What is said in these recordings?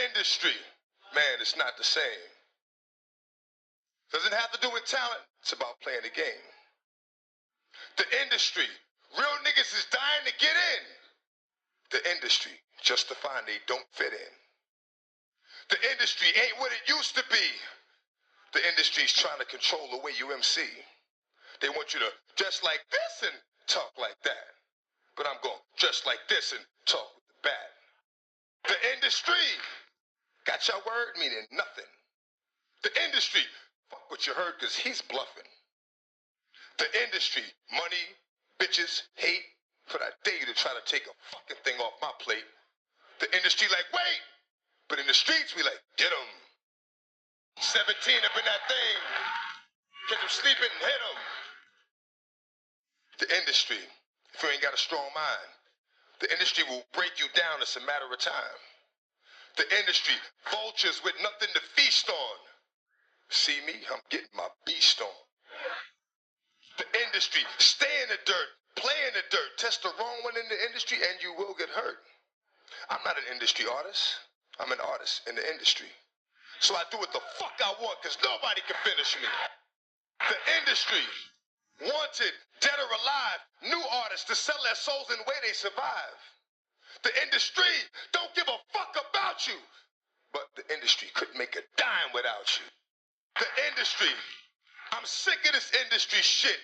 industry, man, it's not the same. Doesn't have to do with talent. It's about playing the game. The industry, real niggas is dying to get in. The industry, just to find they don't fit in. The industry ain't what it used to be. The industry's trying to control the way you MC. They want you to dress like this and talk like that. But I'm going to dress like this and talk with the bat. The industry got your word meaning nothing. The industry, fuck what you heard because he's bluffing. The industry, money, bitches, hate, but I dare you to try to take a fucking thing off my plate. The industry like, wait, but in the streets we like, get 'em. 17 up in that thing, catch 'em sleeping and hit 'em. The industry, if you ain't got a strong mind, the industry will break you down, it's a matter of time. The industry, vultures with nothing to feast on. See me, I'm getting my beast on. The industry, stay in the dirt, play in the dirt, test the wrong one in the industry and you will get hurt. I'm not an industry artist, I'm an artist in the industry. So I do what the fuck I want because nobody can finish me. The industry, wanted, dead or alive, new artists to sell their souls in the way they survive. The industry don't give a fuck about you, but the industry couldn't make a dime without you. The industry, I'm sick of this industry shit.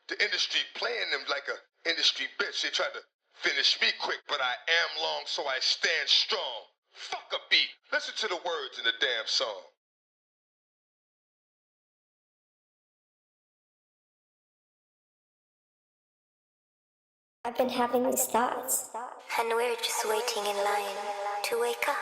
The industry playing them like a industry bitch. They tried to finish me quick, but I am long, so I stand strong. Fuck a beat. Listen to the words in the damn song. I've been having these thoughts, and we're just waiting in line to wake up.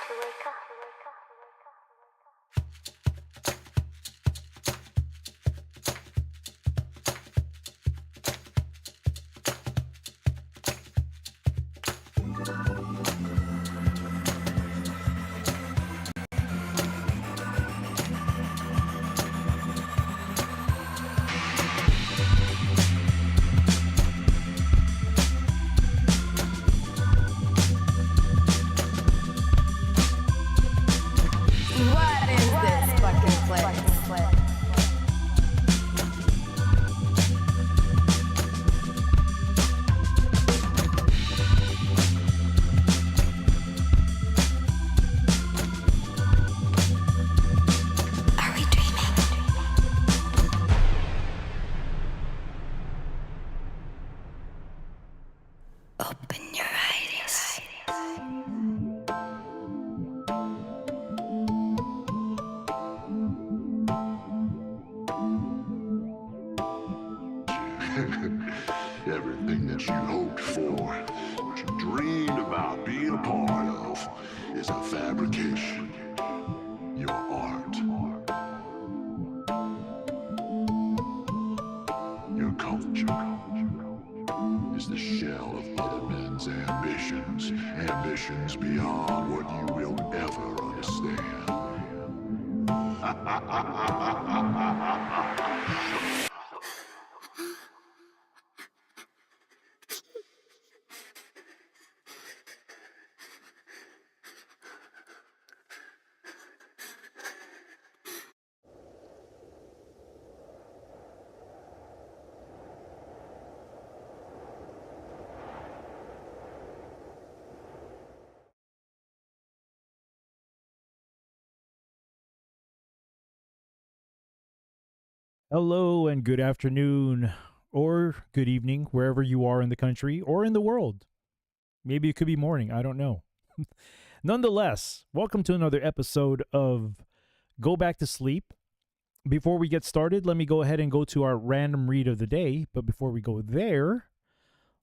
Everything that you hoped for, what you dreamed about being a part of, is a fabrication. Your art. Your culture is the shell of other men's ambitions. Ambitions beyond what you will ever understand. Hello and good afternoon or good evening, wherever you are in the country or in the world. Maybe it could be morning, I don't know. Nonetheless, welcome to another episode of Go Back to Sleep. Before we get started, let me go ahead and go to our random read of the day. But before we go there,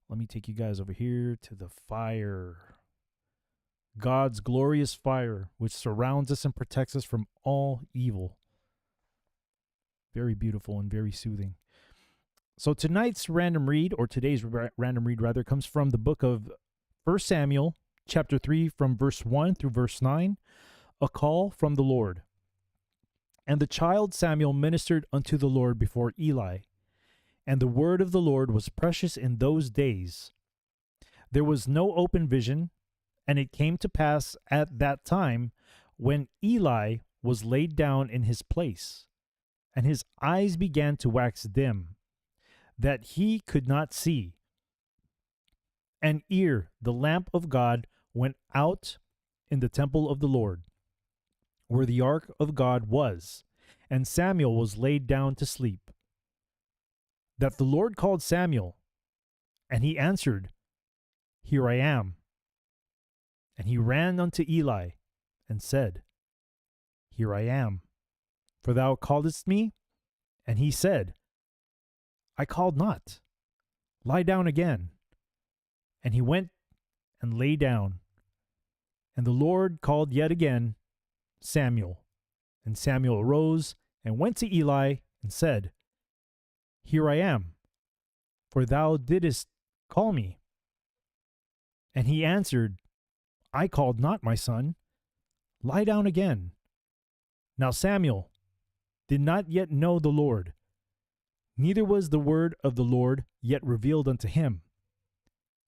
let me take you guys over here to the fire. God's glorious fire, which surrounds us and protects us from all evil. Very beautiful and very soothing. So tonight's random read, or today's random read rather, comes from the book of 1 Samuel, chapter 3, from verse 1 through verse 9, a call from the Lord. And the child Samuel ministered unto the Lord before Eli, and the word of the Lord was precious in those days. There was no open vision, and it came to pass at that time, when Eli was laid down in his place, and his eyes began to wax dim, that he could not see. And ere the lamp of God went out in the temple of the Lord, where the ark of God was, and Samuel was laid down to sleep, that the Lord called Samuel, and he answered, Here I am. And he ran unto Eli, and said, Here I am, for thou calledst me? And he said, I called not. Lie down again. And he went and lay down. And the Lord called yet again, Samuel. And Samuel arose and went to Eli and said, Here I am, for thou didst call me. And he answered, I called not, my son. Lie down again. Now Samuel did not yet know the Lord, neither was the word of the Lord yet revealed unto him.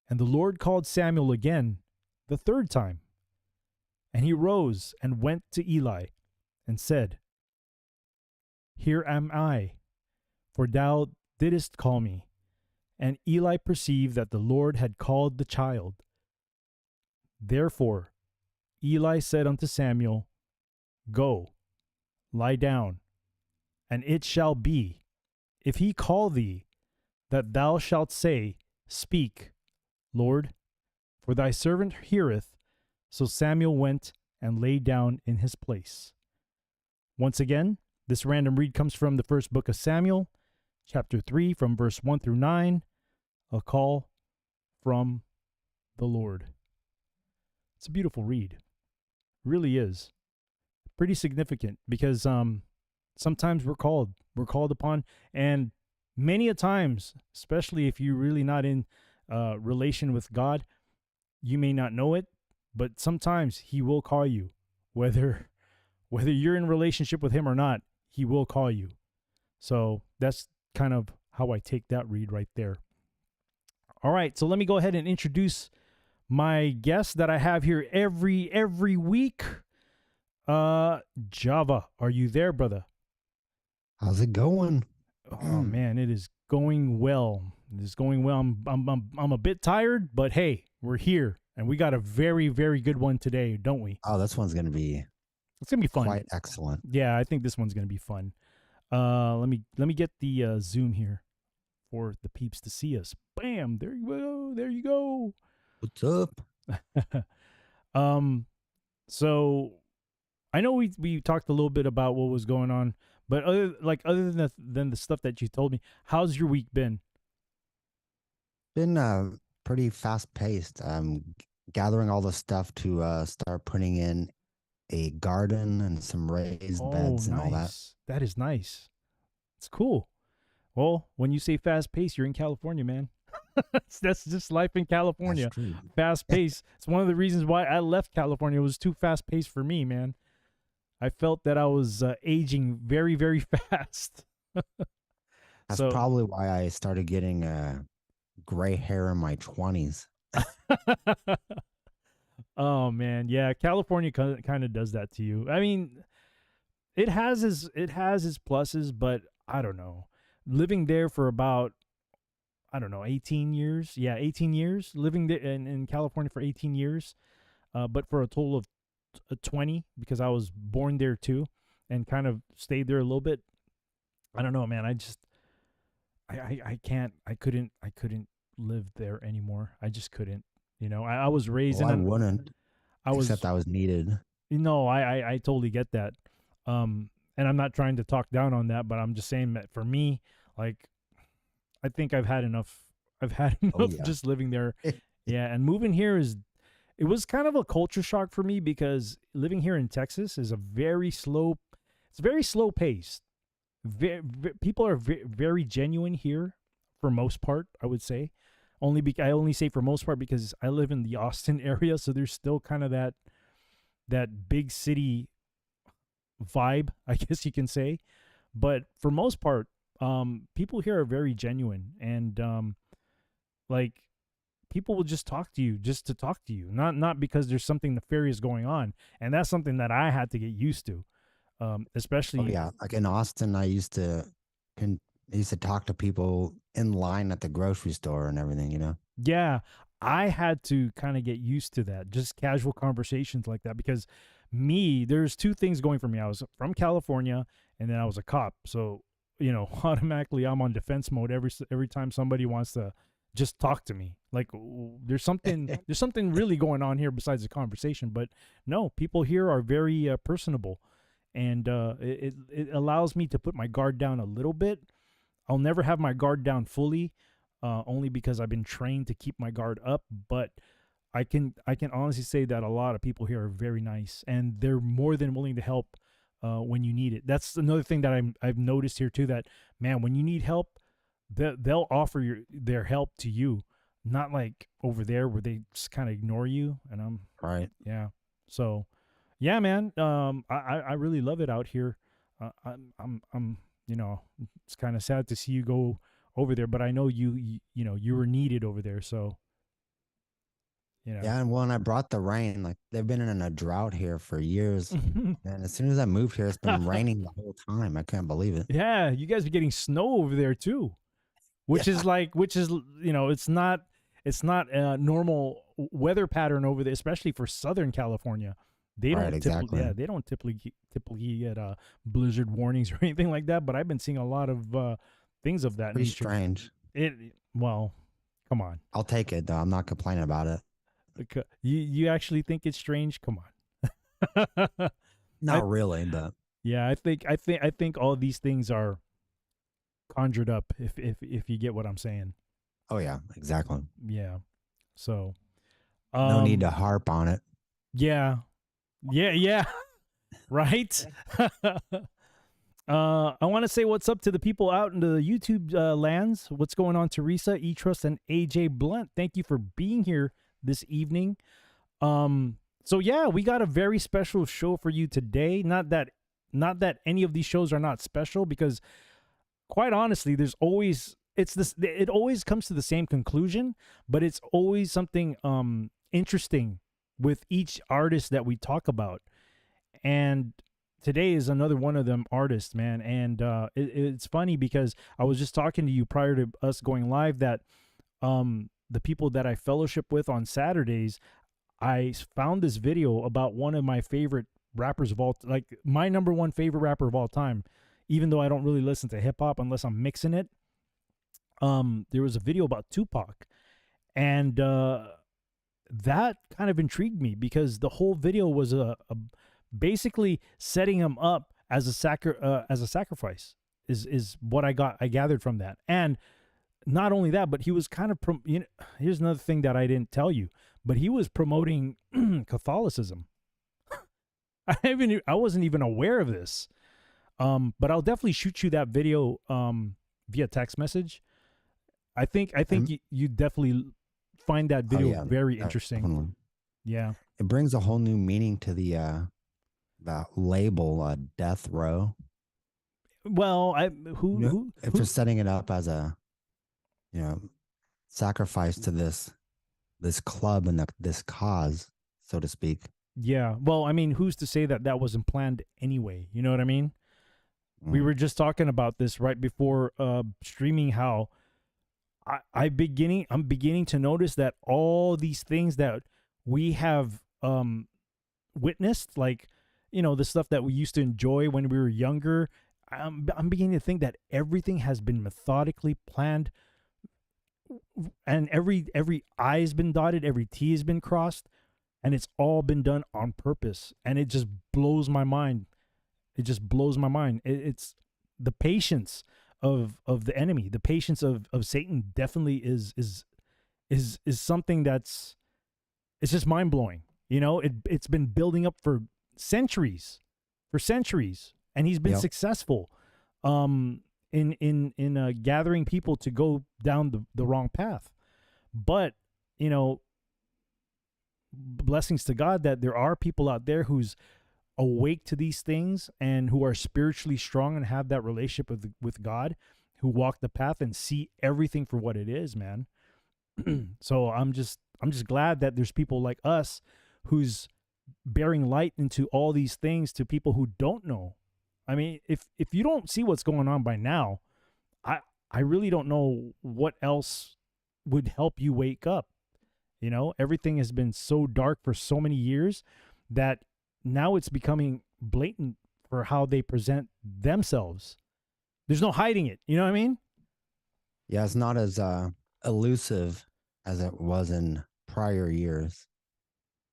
And the Lord called Samuel again the third time. And he rose and went to Eli and said, Here am I, for thou didst call me. And Eli perceived that the Lord had called the child. Therefore Eli said unto Samuel, Go, lie down, and it shall be, if he call thee, that thou shalt say, Speak, Lord, for thy servant heareth. So Samuel went and lay down in his place. Once again, this random read comes from the first book of Samuel, chapter 3, from verse 1 through 9, a call from the Lord. It's a beautiful read. It really is. Pretty significant because sometimes we're called upon, and many a times, especially if you're really not in relation with God, you may not know it, but sometimes he will call you. Whether you're in relationship with him or not, he will call you. So that's kind of how I take that read right there. All right, so let me go ahead and introduce my guest that I have here every week. Java, are you there, brother? How's it going? Oh man, it is going well. It is going well. I'm a bit tired, but hey, we're here, and we got a very, very good one today, don't we? Oh, this one's gonna be. It's gonna be fun. Quite excellent. Yeah, I think this one's gonna be fun. Let me get the Zoom here for the peeps to see us. Bam! There you go. There you go. What's up? So I know we talked a little bit about what was going on, but other than the stuff that you told me, how's your week been? Been pretty fast paced. Gathering all the stuff to start putting in a garden and some raised beds and all that. That is nice. It's cool. Well, when you say fast paced, you're in California, man. That's just life in California. That's true. Fast paced. It's one of the reasons why I left California. It was too fast paced for me, man. I felt that I was aging very, very fast. That's probably why I started getting gray hair in my 20s. Oh man, yeah, California kind of does that to you. I mean, it has its pluses, but I don't know. Living there for about 18 years. Yeah, 18 years living there in California for 18 years. But for a total of 20 because I was born there too and kind of stayed there a little bit. I don't know, man. I couldn't live there anymore. I just couldn't. You know, I was raised well, in. I wouldn't. Except I was needed. No, I totally get that. And I'm not trying to talk down on that, but I'm just saying that for me, like, I think I've had enough. I've had enough just living there. Yeah, and moving here it was kind of a culture shock for me because living here in Texas is very slow paced. People are very genuine here for most part, I would say. I only say for most part because I live in the Austin area, so there's still kind of that big city vibe, I guess you can say. But for most part, people here are very genuine, and like people will just talk to you just to talk to you, not because there's something nefarious going on. And that's something that I had to get used to. Especially Oh yeah, like in Austin, I used to talk to people in line at the grocery store and everything. yeah, I had to kind of get used to that, just casual conversations like that, because there's two things going for me. I was from California, and then I was a cop. So, automatically I'm on defense mode every time somebody wants to just talk to me. Like, there's something really going on here besides the conversation. But no, people here are very personable, and it allows me to put my guard down a little bit. I'll never have my guard down fully, only because I've been trained to keep my guard up. But I can honestly say that a lot of people here are very nice, and they're more than willing to help when you need it. That's another thing that I've noticed here too. That, man, when you need help, they'll offer their help to you, not like over there where they just kind of ignore you. And I'm Right. yeah. So, yeah, man. I really love it out here. I'm it's kind of sad to see you go over there, but I know you were needed over there. So, Yeah, and when I brought the rain, like they've been in a drought here for years. And as soon as I moved here, it's been raining the whole time. I can't believe it. Yeah, you guys are getting snow over there too, which is it's not a normal weather pattern over there, especially for Southern California. They don't exactly. they don't typically get blizzard warnings or anything like that. But I've been seeing a lot of things of that Pretty nature. strange. Well, come on. I'll take it though. I'm not complaining about it. You actually think it's strange? Come on. Not really, but yeah, I think all these things are conjured up. If you get what I'm saying. oh yeah, exactly. Yeah. So. No need to harp on it. Yeah. Right. I want to say what's up to the people out in the YouTube lands. What's going on, Teresa, E-Trust, and AJ Blunt? Thank you for being here this evening. So yeah, we got a very special show for you today. Not that any of these shows are not special, because quite honestly, it always comes to the same conclusion, but it's always something interesting with each artist that we talk about. And today is another one of them artists, man. And it's funny because I was just talking to you prior to us going live that the people that I fellowship with on Saturdays, I found this video about one of my favorite rappers of all, like my number one favorite rapper of all time, even though I don't really listen to hip hop unless I'm mixing it. There was a video about Tupac, and that kind of intrigued me because the whole video was a basically setting him up as a sacrifice is what I gathered from that. And not only that, but he was kind of here's another thing that I didn't tell you, but he was promoting Catholicism. I wasn't even aware of this. But I'll definitely shoot you that video via text message. I think you definitely find that video very interesting. Definitely. Yeah. It brings a whole new meaning to the label death row. Well, if you're setting it up as a sacrifice to this club and this cause, so to speak. Yeah. Well, I mean, who's to say that wasn't planned anyway? You know what I mean? We were just talking about this right before streaming, how I'm beginning to notice that all these things that we have witnessed, like, the stuff that we used to enjoy when we were younger, I'm beginning to think that everything has been methodically planned, and every I has been dotted, every T has been crossed, and it's all been done on purpose. And it just blows my mind. It's the patience of the enemy, the patience of Satan definitely is something it's just mind blowing. It's been building up for centuries, and he's been successful in gathering people to go down the wrong path. But blessings to God that there are people out there who's awake to these things and who are spiritually strong and have that relationship with God, who walk the path and see everything for what it is, man. So I'm just glad that there's people like us who's bearing light into all these things to people who don't know. I mean, if you don't see what's going on by now, I I really don't know what else would help you wake up. You know, everything has been so dark for so many years that now it's becoming blatant for how they present themselves. There's no hiding it. You know what I mean? Yeah, it's not as elusive as it was in prior years.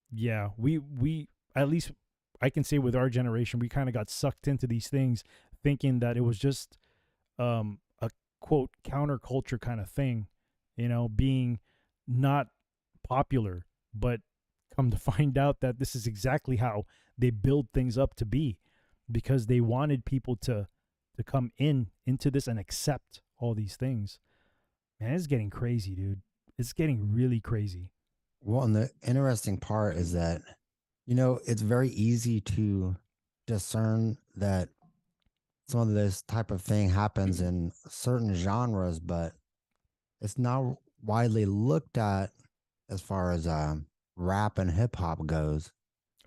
Yeah, we at least I can say with our generation, we kind of got sucked into these things thinking that it was just a quote counterculture kind of thing, you know, being not popular, but come to find out that this is exactly how they build things up to be, because they wanted people to come into this and accept all these things. Man, it's getting crazy, dude. It's getting really crazy. Well, and the interesting part is that, you know, it's very easy to discern that some of this type of thing happens in certain genres, but it's not widely looked at as far as rap and hip hop goes.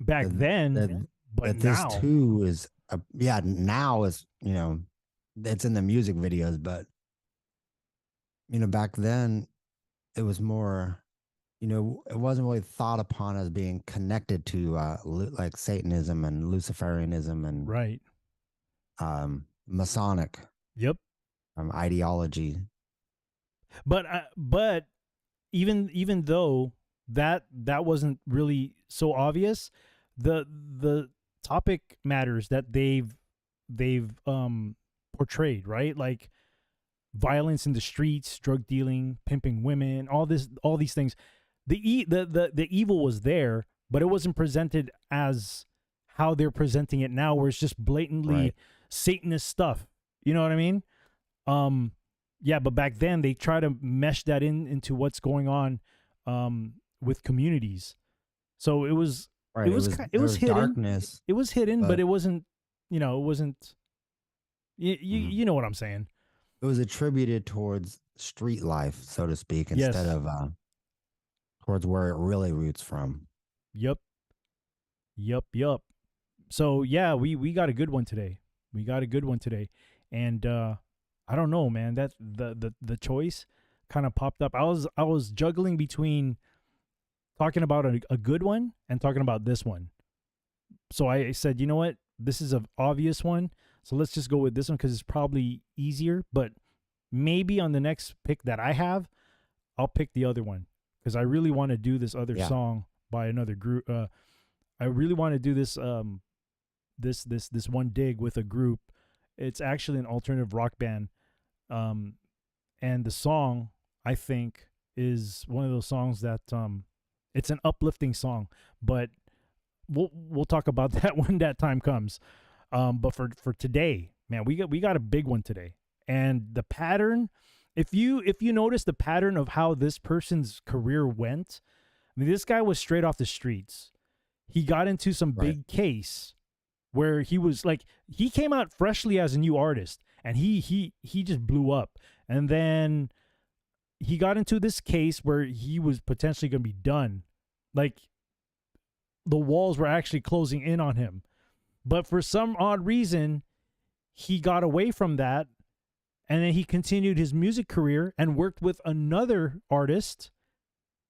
Back then, that, but that this now too is yeah, now is, you know, it's in the music videos, but you know, back then it was more, you know, it wasn't really thought upon as being connected to like Satanism and Luciferianism and right. Masonic Yep. ideology. But even though that wasn't really so obvious, the topic matters that they've portrayed, right? Like violence in the streets, drug dealing, pimping women, all these things. The evil was there, but it wasn't presented as how they're presenting it now, where it's just blatantly Right. Satanist stuff. You know what I mean? Yeah, but back then they try to mesh that into what's going on with communities. So it was Right. it was hidden. Darkness. It was hidden, but but it wasn't. You know, it wasn't. You know what I'm saying? It was attributed towards street life, so to speak, instead Yes. of towards where it really roots from. Yep. So yeah, we got a good one today. We got a good one today, and I don't know, man. That the choice kind of popped up. I was juggling between talking about a good one and talking about this one. So I said, you know what, this is an obvious one, so let's just go with this one because it's probably easier. But maybe on the next pick that I have, I'll pick the other one because I really want to do this other song by another group. I really want to do this this one dig with a group. It's actually an alternative rock band, and the song I think is one of those songs that it's an uplifting song, but we'll talk about that when that time comes. But for today, man, we got a big one today, and the pattern. If you notice the pattern of how this person's career went, I mean, this guy was straight off the streets. He got into some big case where he was like, he came out freshly as a new artist, and he just blew up. And then he got into this case where he was potentially going to be done. Like, the walls were actually closing in on him. But for some odd reason, he got away from that, and then he continued his music career and worked with another artist,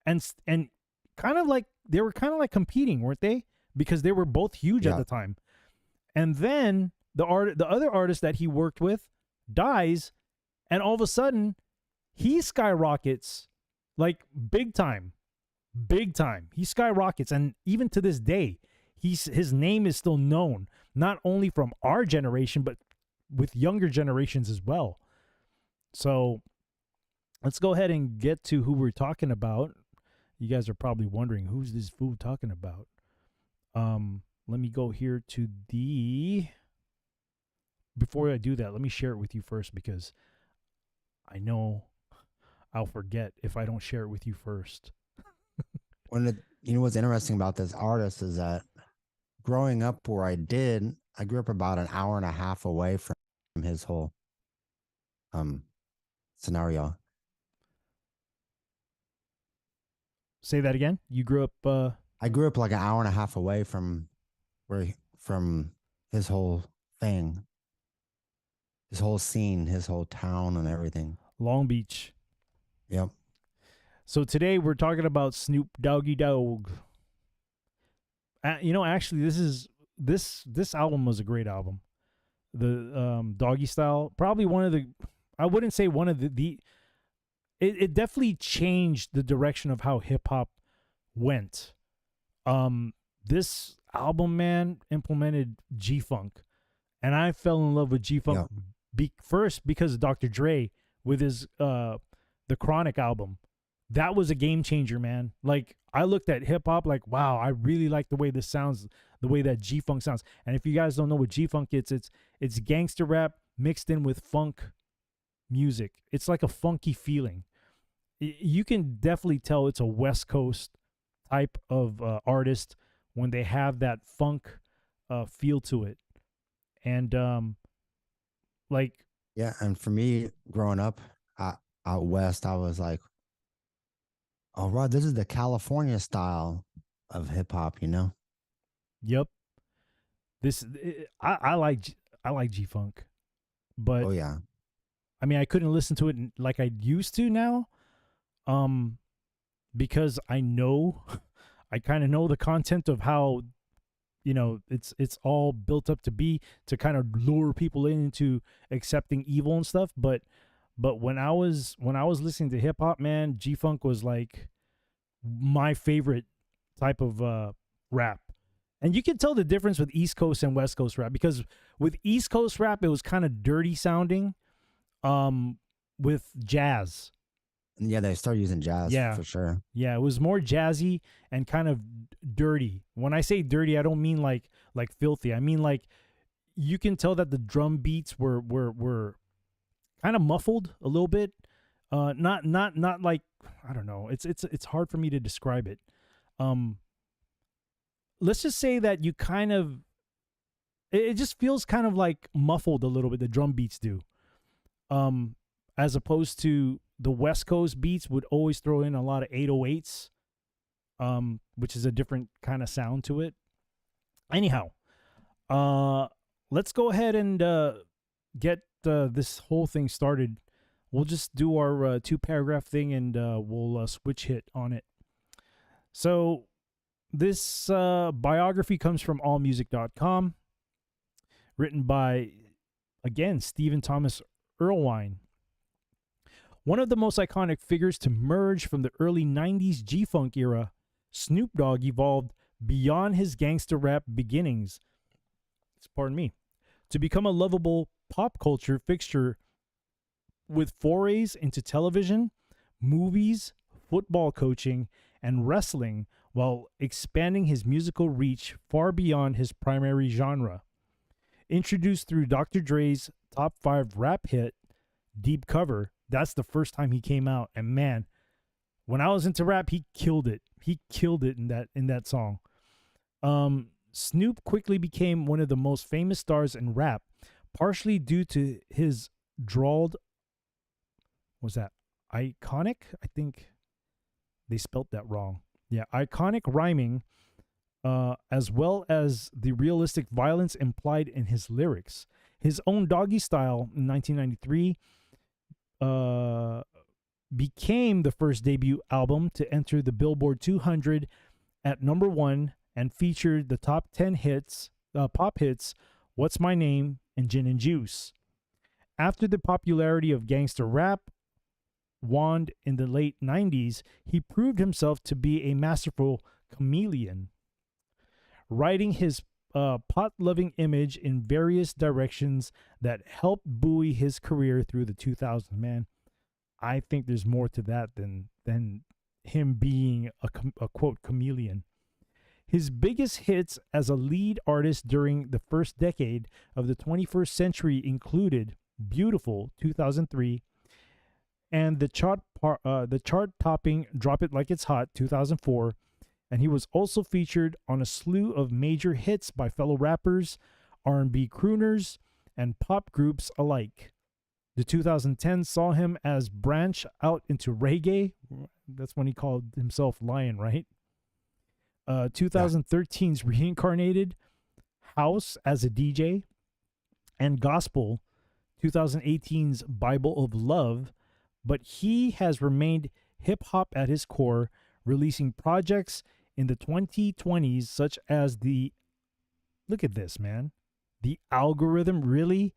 and kind of like they were kind of like competing, weren't they? Because they were both huge at the time. And then the other artist that he worked with dies, and all of a sudden he skyrockets like big time. He skyrockets, and even to this day, his name is still known, not only from our generation but with younger generations as well. So let's go ahead and get to who we're talking about. You guys are probably wondering, who's this fool talking about? Let me go here to the... Before I do that, let me share it with you first, because I know I'll forget if I don't share it with you first. You know what's interesting about this artist is that growing up where I grew up about an hour and a half away from his whole scenario. Say that again. You grew up. I grew up like an hour and a half away from from his whole thing, his whole scene, his whole town, and everything. Long Beach. Yep. So today we're talking about Snoop Doggy Dogg. Actually, this album was a great album. The Doggy Style, probably one of the. I wouldn't say one of the. It definitely changed the direction of how hip hop went. This album, man, implemented G-Funk, and I fell in love with G-Funk first because of Dr. Dre with his the Chronic album. That was a game changer, man. Like, I looked at hip hop like, wow, I really like the way this sounds, the way that G-Funk sounds. And if you guys don't know what G-Funk is, it's gangster rap mixed in with funk music. It's like a funky feeling. You can definitely tell it's a West Coast type of artist when they have that funk feel to it. And yeah, and for me growing up out west, I was like, oh, Rod, this is the California style of hip hop, you know? Yep. I like G-Funk, but oh yeah, I mean, I couldn't listen to it like I used to now, because I know, I kind of know the content of how, it's all built up to be to kind of lure people into accepting evil and stuff. But when I was listening to hip hop, man, G-Funk was like my favorite type of rap. And you can tell the difference with East Coast and West Coast rap, because with East Coast rap, it was kind of dirty sounding, with jazz. Yeah, they started using jazz for sure. Yeah, it was more jazzy and kind of dirty. When I say dirty, I don't mean like filthy. I mean like you can tell that the drum beats were kind of muffled a little bit. Not like, I don't know. It's hard for me to describe it. Let's just say that you kind of, it just feels kind of like muffled a little bit. The drum beats do. As opposed to the West Coast beats would always throw in a lot of 808s, which is a different kind of sound to it. Anyhow, let's go ahead and get this whole thing started. We'll just do our 2-paragraph thing, and we'll switch hit on it. So this biography comes from allmusic.com, written by, again, Stephen Thomas Erlewine. One of the most iconic figures to merge from the early 90s G-Funk era, Snoop Dogg evolved beyond his gangster rap beginnings, to become a lovable pop culture fixture with forays into television, movies, football coaching, and wrestling, while expanding his musical reach far beyond his primary genre. Introduced through Dr. Dre's top 5 rap hit, Deep Cover, that's the first time he came out, and man, when I was into rap, he killed it. He killed it in that song. Snoop quickly became one of the most famous stars in rap, partially due to his drawled, iconic? I think they spelt that wrong. Yeah, iconic rhyming, as well as the realistic violence implied in his lyrics. His own Doggy Style in 1993 became the first debut album to enter the Billboard 200 at number 1 and featured the top 10 hits, pop hits, What's My Name and Gin and Juice. After the popularity of gangster rap waned in the late 90s, he proved himself to be a masterful chameleon, writing his pot-loving image in various directions that helped buoy his career through the 2000s. Man, I think there's more to that than him being a quote chameleon. His biggest hits as a lead artist during the first decade of the 21st century included Beautiful, 2003, and the chart-topping Drop It Like It's Hot, 2004, and he was also featured on a slew of major hits by fellow rappers, R&B crooners, and pop groups alike. The 2010s saw him as branch out into reggae. That's when he called himself Lion, right? 2013's Reincarnated, House as a DJ, and Gospel, 2018's Bible of Love. But he has remained hip-hop at his core, releasing projects in the 2020s such as look at this, man, The Algorithm, really,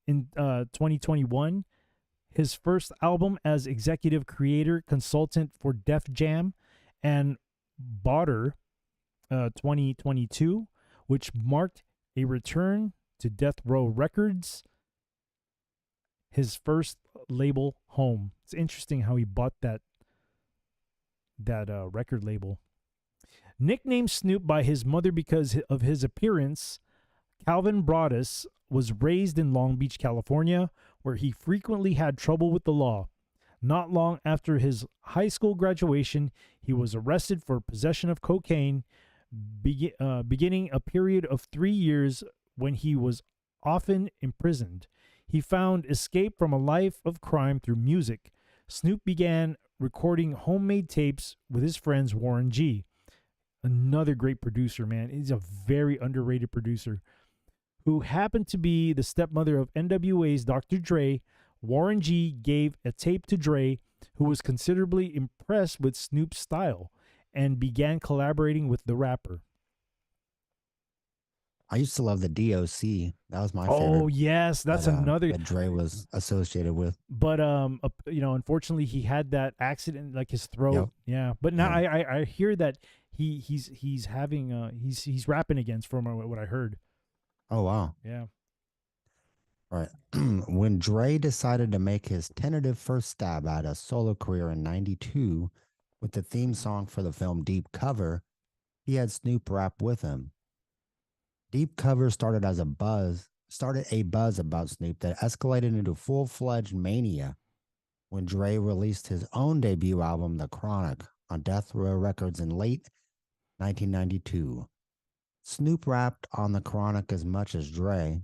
in 2021, his first album as executive creator consultant for Def Jam, and Botter, 2022, which marked a return to Death Row Records, his first label home. It's interesting how he bought that record label. Nicknamed Snoop by his mother because of his appearance, Calvin Broadus was raised in Long Beach, California, where he frequently had trouble with the law. Not long after his high school graduation, he was arrested for possession of cocaine, beginning a period of 3 years when he was often imprisoned. He found escape from a life of crime through music. Snoop began recording homemade tapes with his friends Warren G. Another great producer, man. He's a very underrated producer who happened to be the stepmother of NWA's Dr. Dre. Warren G gave a tape to Dre, who was considerably impressed with Snoop's style and began collaborating with the rapper. I used to love the DOC. That was my favorite. Oh, yes, that's another that Dre was associated with. But unfortunately, he had that accident, like his throat. Yep. Yeah, but now I hear that he's having he's rapping again from what I heard. Oh wow. Yeah. Right. When Dre decided to make his tentative first stab at a solo career in '92 with the theme song for the film Deep Cover, he had Snoop rap with him. Deep Cover started a buzz about Snoop that escalated into full-fledged mania when Dre released his own debut album, The Chronic, on Death Row Records in late 1992. Snoop rapped on The Chronic as much as Dre,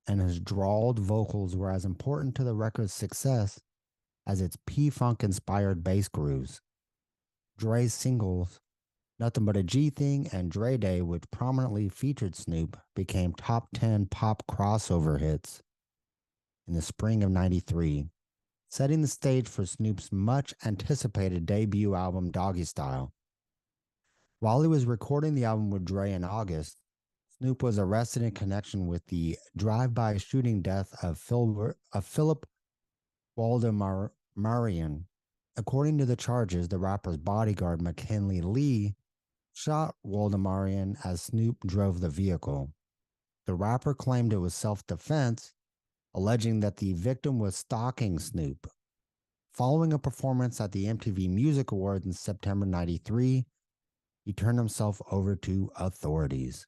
and his drawled vocals were as important to the record's success as its P-Funk-inspired bass grooves. Dre's singles, Nothing But a G Thing and Dre Day, which prominently featured Snoop, became top 10 pop crossover hits in the spring of '93, setting the stage for Snoop's much-anticipated debut album, Doggy Style. While he was recording the album with Dre in August, Snoop was arrested in connection with the drive-by shooting death of Philip Waldemarian. According to the charges, the rapper's bodyguard, McKinley Lee, shot Waldemarian as Snoop drove the vehicle. The rapper claimed it was self-defense, alleging that the victim was stalking Snoop. Following a performance at the MTV Music Awards in September '93, he turned himself over to authorities.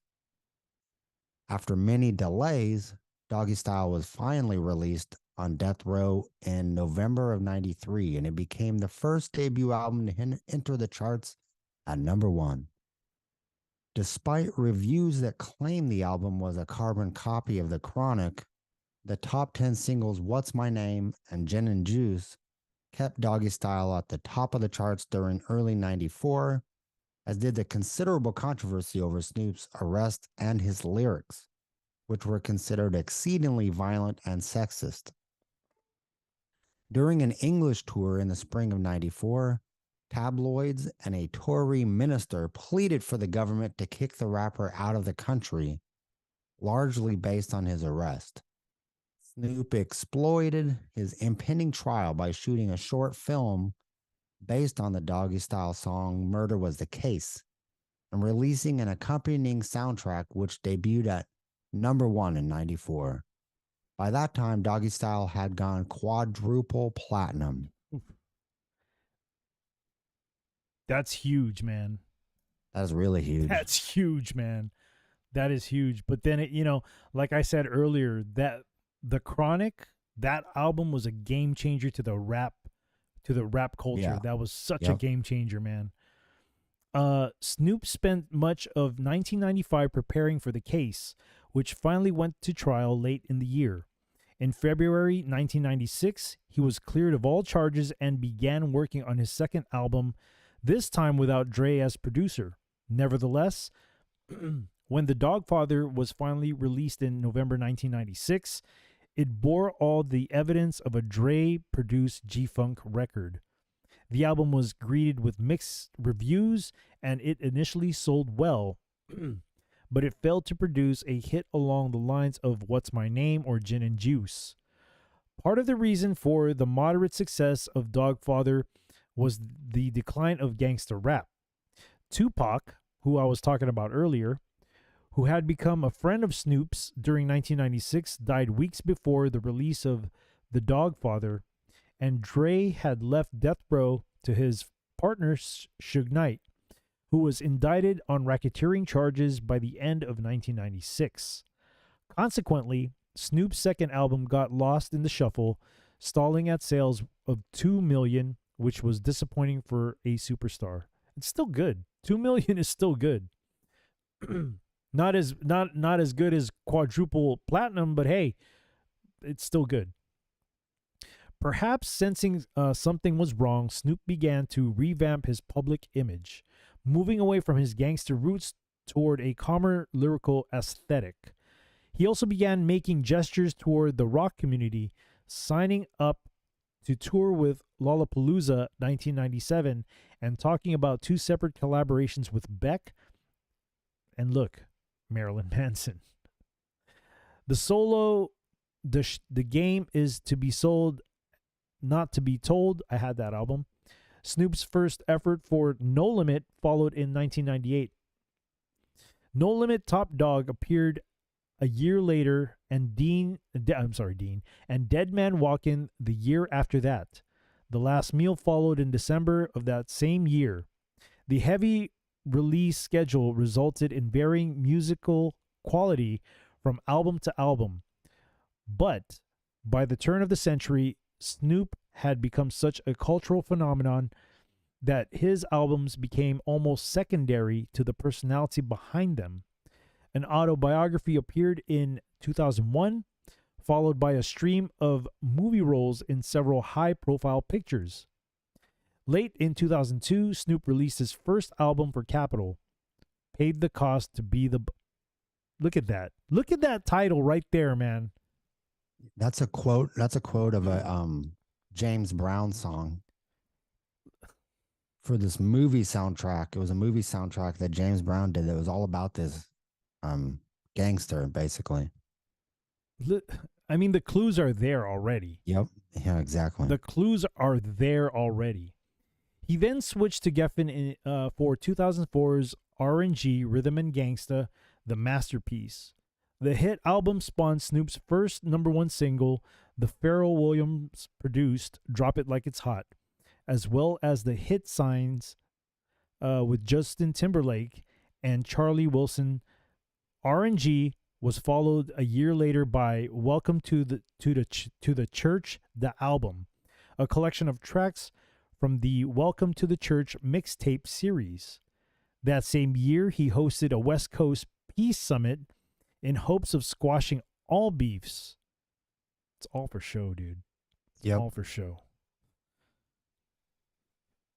After many delays, Doggy Style was finally released on Death Row in November of '93, and it became the first debut album to enter the charts at number 1. Despite reviews that claimed the album was a carbon copy of The Chronic, the top 10 singles What's My Name and Gin and Juice kept Doggy Style at the top of the charts during early '94, as did the considerable controversy over Snoop's arrest and his lyrics, which were considered exceedingly violent and sexist. During an English tour in the spring of '94, tabloids and a Tory minister pleaded for the government to kick the rapper out of the country, largely based on his arrest. Snoop exploited his impending trial by shooting a short film based on the Doggy Style song Murder Was the Case, and releasing an accompanying soundtrack which debuted at number 1 in '94. By that time, Doggy Style had gone quadruple platinum. That's huge, man. That is really huge. That's huge, man. That is huge. But then, like I said earlier, that The Chronic, that album was a game changer to the rap culture. Yeah. That was such a game changer, man. Snoop spent much of 1995 preparing for the case, which finally went to trial late in the year. In February 1996, he was cleared of all charges and began working on his second album, this time without Dre as producer. Nevertheless, when The Dogfather was finally released in November 1996, it bore all the evidence of a Dre-produced G-Funk record. The album was greeted with mixed reviews, and it initially sold well, but it failed to produce a hit along the lines of What's My Name or Gin and Juice. Part of the reason for the moderate success of Dogfather was the decline of gangster rap. Tupac, who I was talking about earlier, who had become a friend of Snoop's during 1996, died weeks before the release of The Dogfather, and Dre had left Death Row to his partner Suge Knight, who was indicted on racketeering charges by the end of 1996. Consequently, Snoop's second album got lost in the shuffle, stalling at sales of 2 million, which was disappointing for a superstar. It's still good. 2 million is still good. Not as good as quadruple platinum, but hey, it's still good. Perhaps sensing something was wrong, Snoop began to revamp his public image, moving away from his gangster roots toward a calmer lyrical aesthetic. He also began making gestures toward the rock community, signing up to tour with Lollapalooza 1997 and talking about 2 separate collaborations with Beck and Marilyn Manson. The solo, the game is to be sold, not to be told. I had that album. Snoop's first effort for No Limit followed in 1998. No Limit Top Dog appeared a year later, and Dean and Dead Man Walkin' the year after that. The Last Meal followed in December of that same year. The heavy release schedule resulted in varying musical quality from album to album, but by the turn of the century, Snoop had become such a cultural phenomenon that his albums became almost secondary to the personality behind them. An autobiography appeared in 2001, followed by a stream of movie roles in several high-profile pictures. Late in 2002, Snoop released his first album for Capitol, Paid the Cost to Be the... Look at that. Look at that title right there, man. That's a quote of a James Brown song for this movie soundtrack. It was a movie soundtrack that James Brown did that was all about this gangster, basically. I mean, the clues are there already. Yep. Yeah, exactly. The clues are there already. He then switched to Geffen for 2004's R&G Rhythm and Gangsta, The Masterpiece. The hit album spawned Snoop's first #1 single, the Pharrell Williams produced Drop It Like It's Hot, as well as the hit signs with Justin Timberlake and Charlie Wilson. R&G was followed a year later by Welcome to the Church, the album, a collection of tracks from the Welcome to the Church mixtape series. That same year, he hosted a West Coast Peace Summit in hopes of squashing all beefs. It's all for show, dude. Yep. All for show.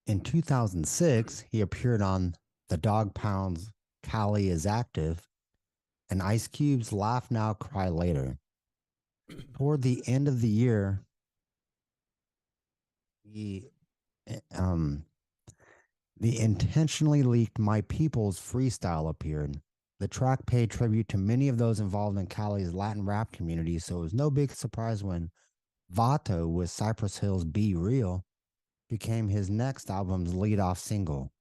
In 2006, he appeared on the Dog Pound's Cali is Active and Ice Cube's Laugh Now, Cry Later. Toward the end of the year, the intentionally leaked My People's freestyle appeared. The track paid tribute to many of those involved in Cali's Latin rap community, so it was no big surprise when Vato with Cypress Hill's Be Real became his next album's lead-off single.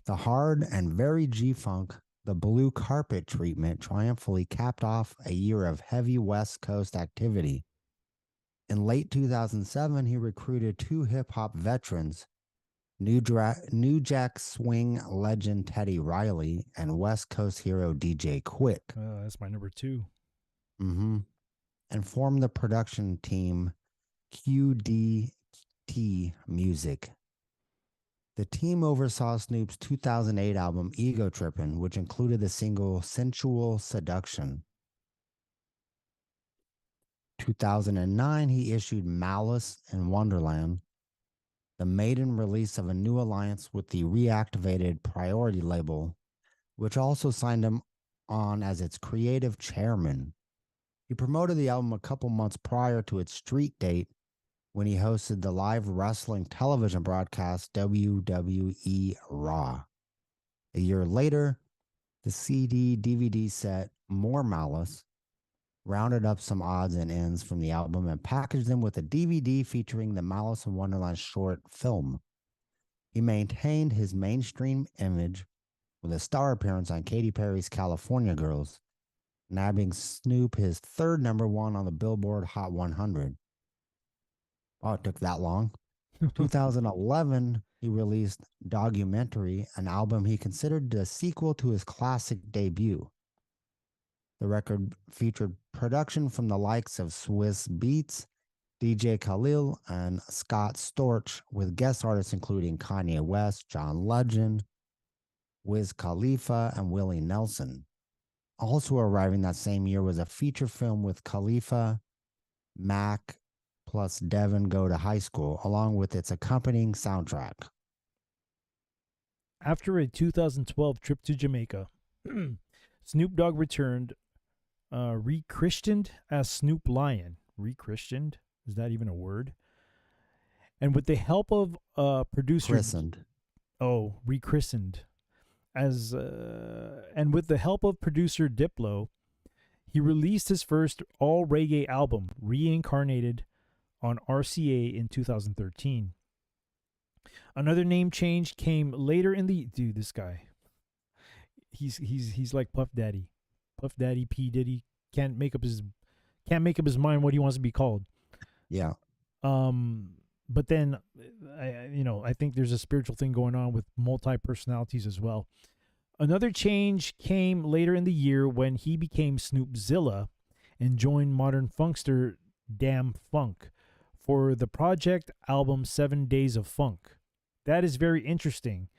The hard and very G-Funk, the blue carpet treatment triumphantly capped off a year of heavy West Coast activity. In late 2007, he recruited 2 hip-hop veterans, New Jack Swing legend Teddy Riley and West Coast hero DJ Quick. That's my #2. And formed the production team QDT Music. The team oversaw Snoop's 2008 album Ego Trippin', which included the single Sensual Seduction. 2009, he issued Malice in Wonderland, the maiden release of a new alliance with the reactivated Priority label, which also signed him on as its creative chairman. He promoted the album a couple months prior to its street date when he hosted the live wrestling television broadcast WWE Raw. A year later, the CD-DVD set More Malice rounded up some odds and ends from the album and packaged them with a DVD featuring the Malice in Wonderland short film. He maintained his mainstream image with a star appearance on Katy Perry's California Girls, nabbing Snoop his third #1 on the Billboard Hot 100. Oh, it took that long. 2011, he released Documentary, an album he considered the sequel to his classic debut. The record featured production from the likes of Swiss Beats, DJ Khalil, and Scott Storch, with guest artists including Kanye West, John Legend, Wiz Khalifa, and Willie Nelson. Also arriving that same year was a feature film with Khalifa, Mac, plus Devin Go to High School, along with its accompanying soundtrack. After a 2012 trip to Jamaica, Snoop Dogg returned, rechristened as Snoop Lion. Rechristened? Is that even a word? And with the help of producer... Christened. Oh, rechristened. And with the help of producer Diplo, he released his first all-reggae album, Reincarnated, on RCA in 2013. Another name change came later in the... Dude, this guy. He's like Puff Daddy. Puff Daddy, P. Diddy can't make up his mind what he wants to be called. Yeah. But then, I think there's a spiritual thing going on with multi-personalities as well. Another change came later in the year when he became Snoopzilla and joined modern funkster Damn Funk for the project album 7 Days of Funk. That is very interesting.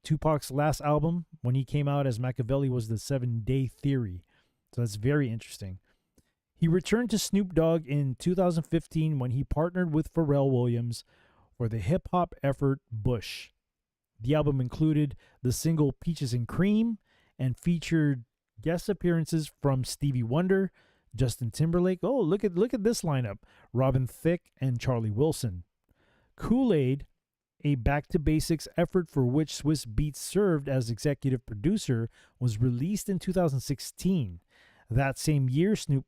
Tupac's last album, when he came out as Machiavelli, was the 7 Day Theory. So that's very interesting. He returned to Snoop Dogg in 2015 when he partnered with Pharrell Williams for the hip-hop effort Bush. The album included the single Peaches and Cream and featured guest appearances from Stevie Wonder, Justin Timberlake. Oh, look at this lineup. Robin Thicke and Charlie Wilson. Kool-Aid, a back-to-basics effort for which Swiss Beats served as executive producer, was released in 2016. That same year, Snoop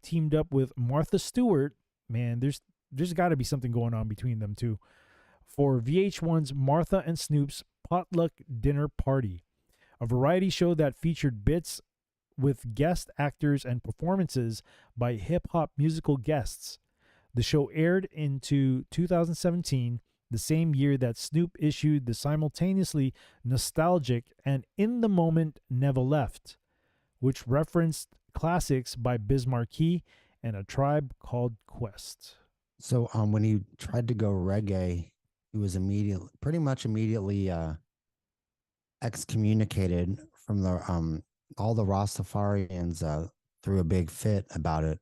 teamed up with Martha Stewart. Man, there's got to be something going on between them two. For VH1's Martha and Snoop's Potluck Dinner Party, a variety show that featured bits with guest actors and performances by hip-hop musical guests. The show aired into 2017, the same year that Snoop issued the simultaneously nostalgic and In the Moment Never Left, which referenced classics by Biz Markie and A Tribe Called Quest. So when he tried to go reggae, he was pretty much immediately excommunicated from the all the Rastafarians threw a big fit about it,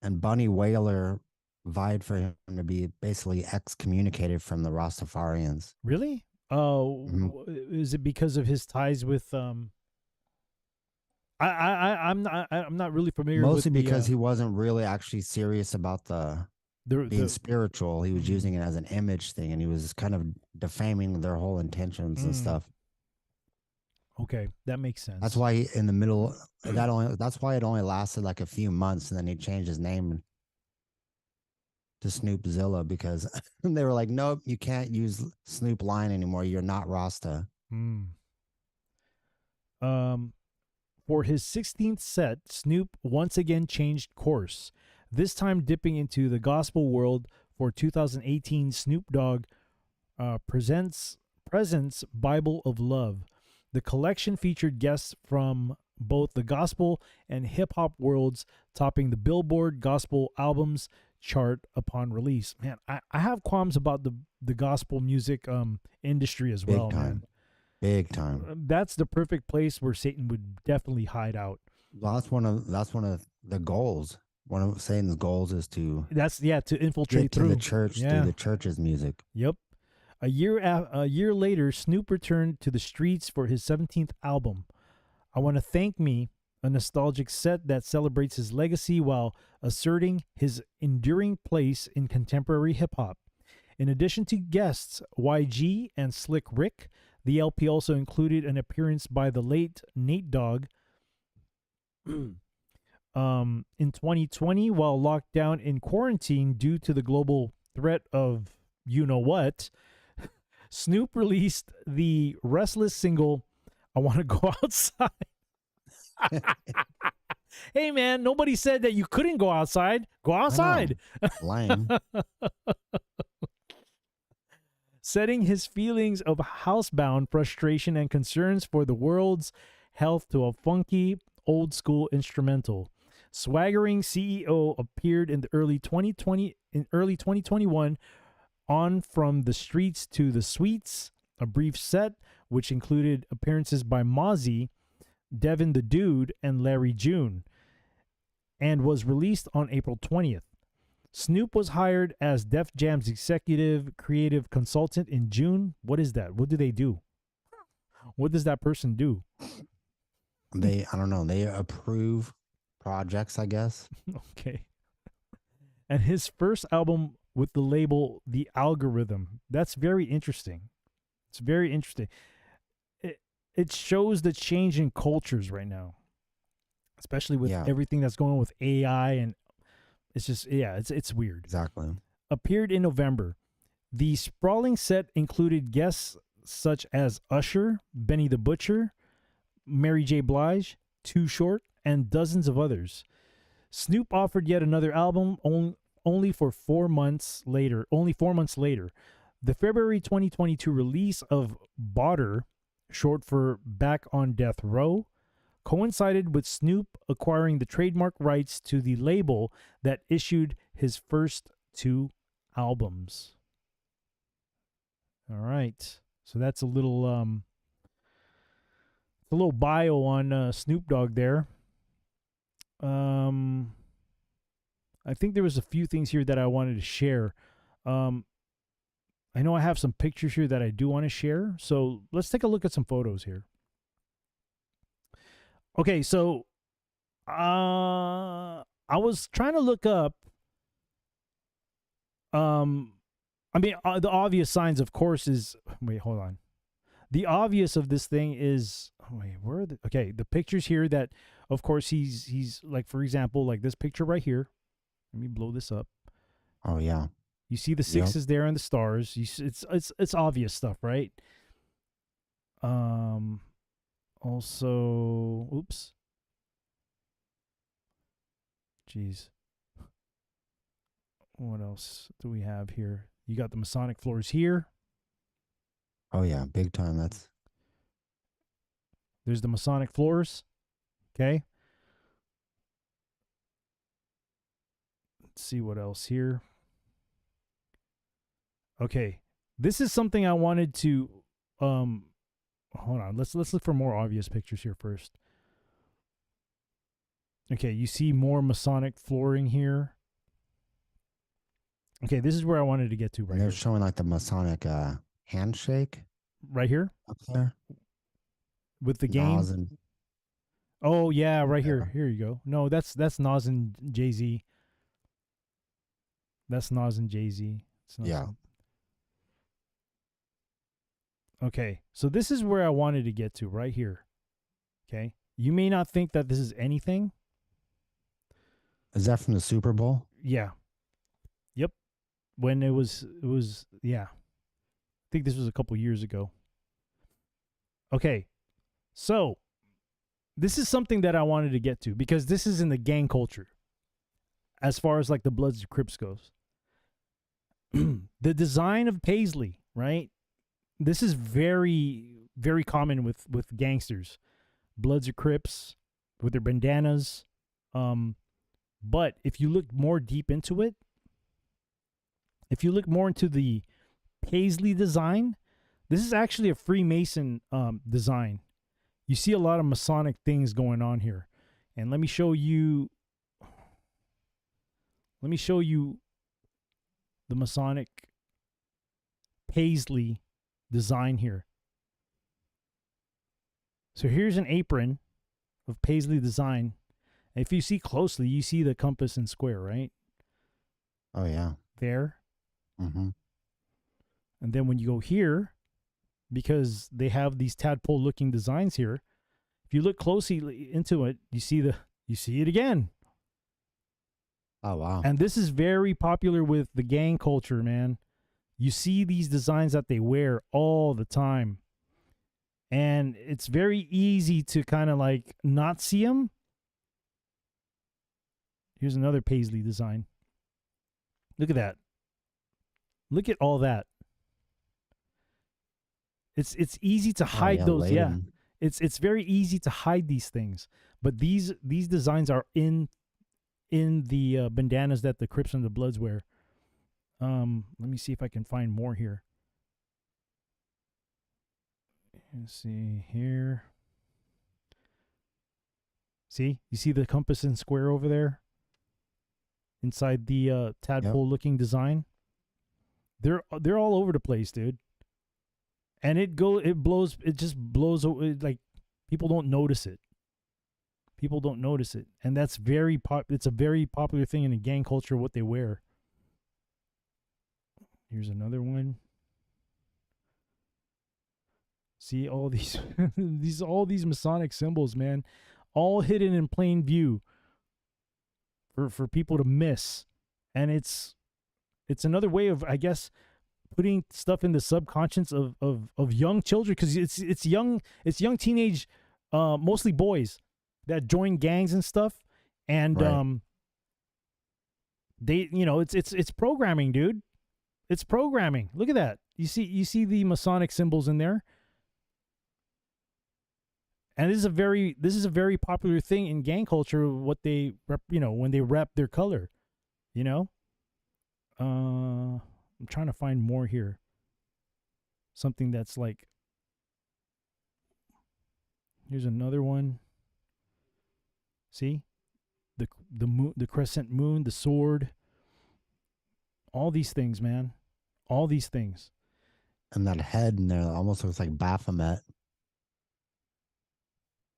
and Bunny Wailer vied for him to be basically excommunicated from the Rastafarians. Really? Oh, is it because of his ties with I'm not really familiar. Mostly with because he wasn't really actually serious about being spiritual. He was using it as an image thing, and he was kind of defaming their whole intentions and stuff. Okay, that makes sense. That's why in the middle that's why it only lasted like a few months, and then he changed his name to Snoopzilla, because they were like, nope, you can't use Snoop Lion anymore. You're not Rasta. For his 16th set, Snoop once again changed course, this time dipping into the gospel world for 2018 Snoop Dogg Presents Bible of Love. The collection featured guests from both the gospel and hip-hop worlds, topping the Billboard Gospel Albums chart upon release. Man, I have qualms about the gospel music industry as well, man. Big time. That's the perfect place where Satan would definitely hide out. Well, that's one of the goals. One of Satan's goals is to To infiltrate get to through the church through the church's music. Yep. A year later, Snoop returned to the streets for his 17th album, I Want to Thank Me, a nostalgic set that celebrates his legacy while asserting his enduring place in contemporary hip hop. In addition to guests YG and Slick Rick, the LP also included an appearance by the late Nate Dogg. In 2020, while locked down in quarantine due to the global threat of you know what, Snoop released the restless single, I Want to Go Outside. Hey, man, nobody said that you couldn't go outside. Go outside. Lame. Setting his feelings of housebound frustration and concerns for the world's health to a funky, old-school instrumental. Swaggering CEO appeared in the early 2021 on From the Streets to the Suites, a brief set which included appearances by Mozzie, Devin the Dude, and Larry June, and was released on April 20th. Snoop was hired as Def Jam's executive creative consultant in June. What is that? What do they do? What does that person do? I don't know. They approve projects, I guess. Okay. And his first album with the label The Algorithm. That's very interesting. It's very interesting. It shows the change in cultures right now, especially with everything that's going on with AI, and it's just it's weird. Exactly. Appeared in November. The sprawling set included guests such as Usher, Benny the Butcher, Mary J. Blige, Too Short, and dozens of others. Snoop offered yet another album only 4 months later. The February 2022 release of Bodder, short for Back on Death Row, coincided with Snoop acquiring the trademark rights to the label that issued his first 2 albums. All right. So that's a little bio on Snoop Dogg there. I think there was a few things here that I wanted to share. I know I have some pictures here that I do want to share. So let's take a look at some photos here. Okay, so I was trying to look up. The obvious signs, of course, is hold on. The obvious of this thing is the pictures here that, of course, he's like, for example, like this picture right here. Let me blow this up. Oh yeah. You see the sixes there and the stars. It's obvious stuff, right? Also, oops. Jeez. What else do we have here? You got the Masonic floors here. Oh yeah, big time. There's the Masonic floors. Okay. Let's see what else here. Okay. This is something I wanted to hold on. Let's look for more obvious pictures here first. Okay, you see more Masonic flooring here. Okay, this is where I wanted to get to right They're here. showing like the Masonic handshake right here up there with the game. Nas and, oh yeah, right here. Here you go. No, that's Nas and Jay-Z. That's Nas and Jay-Z. yeah. Okay, so this is where I wanted to get to right here. Okay, you may not think that this is anything. Is that from the Super Bowl? Yeah. Yep. When it was yeah. I think this was a couple years ago. Okay, so this is something that I wanted to get to because this is in the gang culture. As far as like the Bloods and Crips goes, the design of paisley, right? This is very, very common with gangsters, Bloods or Crips, with their bandanas. But if you look more deep into it, if you look more into the paisley design, this is actually a Freemason design. You see a lot of Masonic things going on here. And let me show you the Masonic paisley design here. So here's an apron of paisley design. If you see closely, you see the compass and square, right? Oh, yeah. There. Mm-hmm. And then when you go here, because they have these tadpole-looking designs here, if you look closely into it, you see it again. Oh, wow. And this is very popular with the gang culture, man. You see these designs that they wear all the time. And it's very easy to kind of like not see them. Here's another paisley design. Look at that. Look at all that. It's easy to hide those. laden. Yeah. It's very easy to hide these things. But these designs are in the bandanas that the Crips and the Bloods wear. Let me see if I can find more here. Let's see here. See? You see the compass and square over there? Inside the tadpole-looking design? They're all over the place, dude. And it just blows away. Like, people don't notice it. People don't notice it. And that's it's a very popular thing in the gang culture, what they wear. Here's another one. See all these all these Masonic symbols, man, all hidden in plain view for people to miss. And it's another way of, I guess, putting stuff in the subconscious of young children, because it's young teenage, mostly boys that join gangs and stuff, and Right. they, it's programming, dude. It's programming. Look at that. You see the Masonic symbols in there. And this is a very popular thing in gang culture, what they rep, when they rep their color, I'm trying to find more here. Something that's like, here's another one. See? The moon, the crescent moon, the sword. All these things, man. All these things. And that head in there almost looks like Baphomet.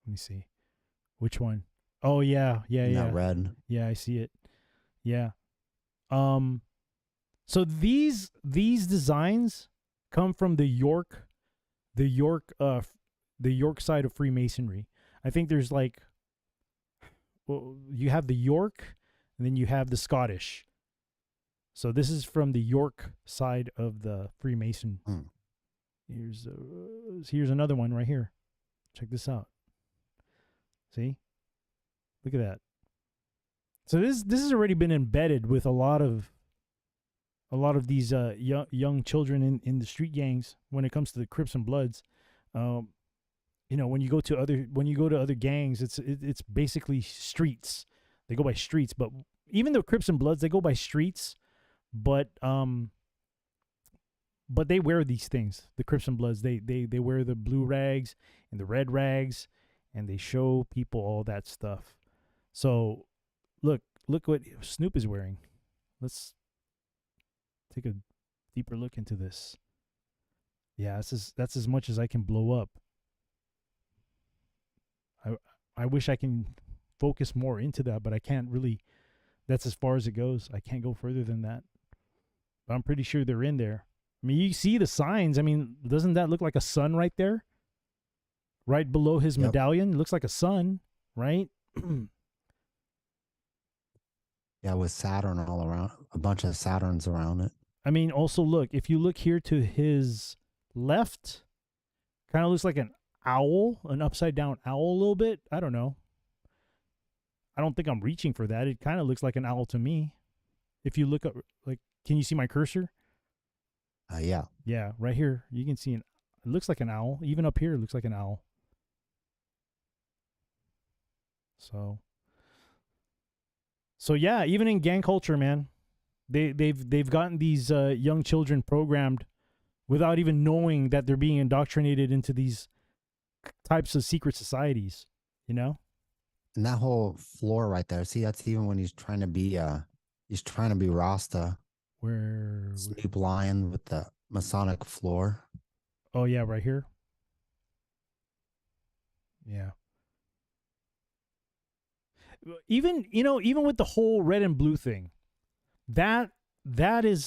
Let me see. Which one? Oh, yeah. That red. Yeah, I see it. Yeah. So these designs come from the York side of Freemasonry. I think there's like, well, you have the York, and then you have the Scottish. So this is from the York side of the Freemason. Here's another one right here. Check this out. See? Look at that. So this has already been embedded with a lot of these young children in the street gangs when it comes to the Crips and Bloods. When you go to other gangs, it's basically streets. They go by streets, but even the Crips and Bloods, they go by streets, but they wear these things. The Crips and Bloods, they wear the blue rags and the red rags, and they show people all that stuff. So look what Snoop is wearing. Let's take a deeper look into this. Yeah, that's as much as I can blow up. I wish I can focus more into that, but I can't really. That's as far as it goes. I can't go further than that. But I'm pretty sure they're in there. I mean, you see the signs. I mean, doesn't that look like a sun right there? Right below his medallion? It looks like a sun, right? Yeah, with Saturn all around, a bunch of Saturns around it. I mean, also look, if you look here to his left, kind of looks like an owl, an upside down owl a little bit. I don't know. I don't think I'm reaching for that. It kind of looks like an owl to me. If you look up, like, can you see my cursor? Yeah. Yeah, right here. You can see it looks like an owl. Even up here, it looks like an owl. So yeah, even in gang culture, man, they've gotten these young children programmed without even knowing that they're being indoctrinated into these types of secret societies, And that whole floor right there. See, that's even when he's trying to be Rasta. Where? Snoop Lion with the Masonic floor. Oh yeah, right here. Yeah. Even even with the whole red and blue thing, that is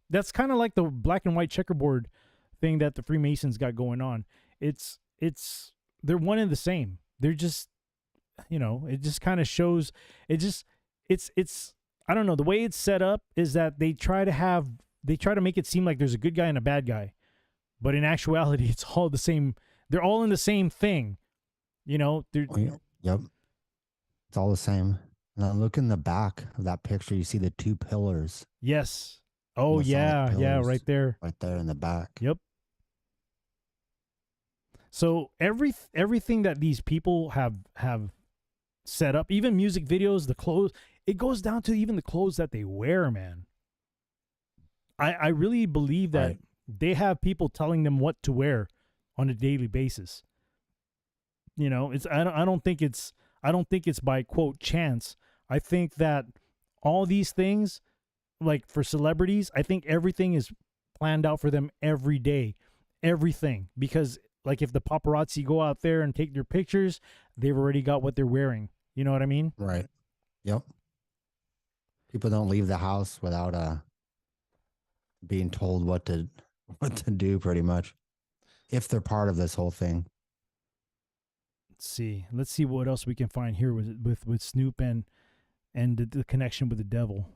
that's kind of like the black and white checkerboard thing that the Freemasons got going on. It's they're one and the same. They're just it just kind of shows it's I don't know, the way it's set up is that they try to make it seem like there's a good guy and a bad guy, but in actuality it's all the same. They're all in the same thing. Yep. It's all the same. Now look in the back of that picture. You see the two pillars. Yes. Oh Masonic yeah, pillars right there. Right there in the back. Yep. So everything that these people have set up, even music videos, the clothes, it goes down to even the clothes that they wear, man. I really believe that they have people telling them what to wear on a daily basis. It's I don't think it's by quote chance. I think that all these things, like for celebrities, I think everything is planned out for them every day. Everything. Because like if the paparazzi go out there and take their pictures, they've already got what they're wearing. You know what I mean? Right. Yep. People don't leave the house without being told what to do, pretty much, if they're part of this whole thing. Let's see what else we can find here with Snoop and the connection with the devil.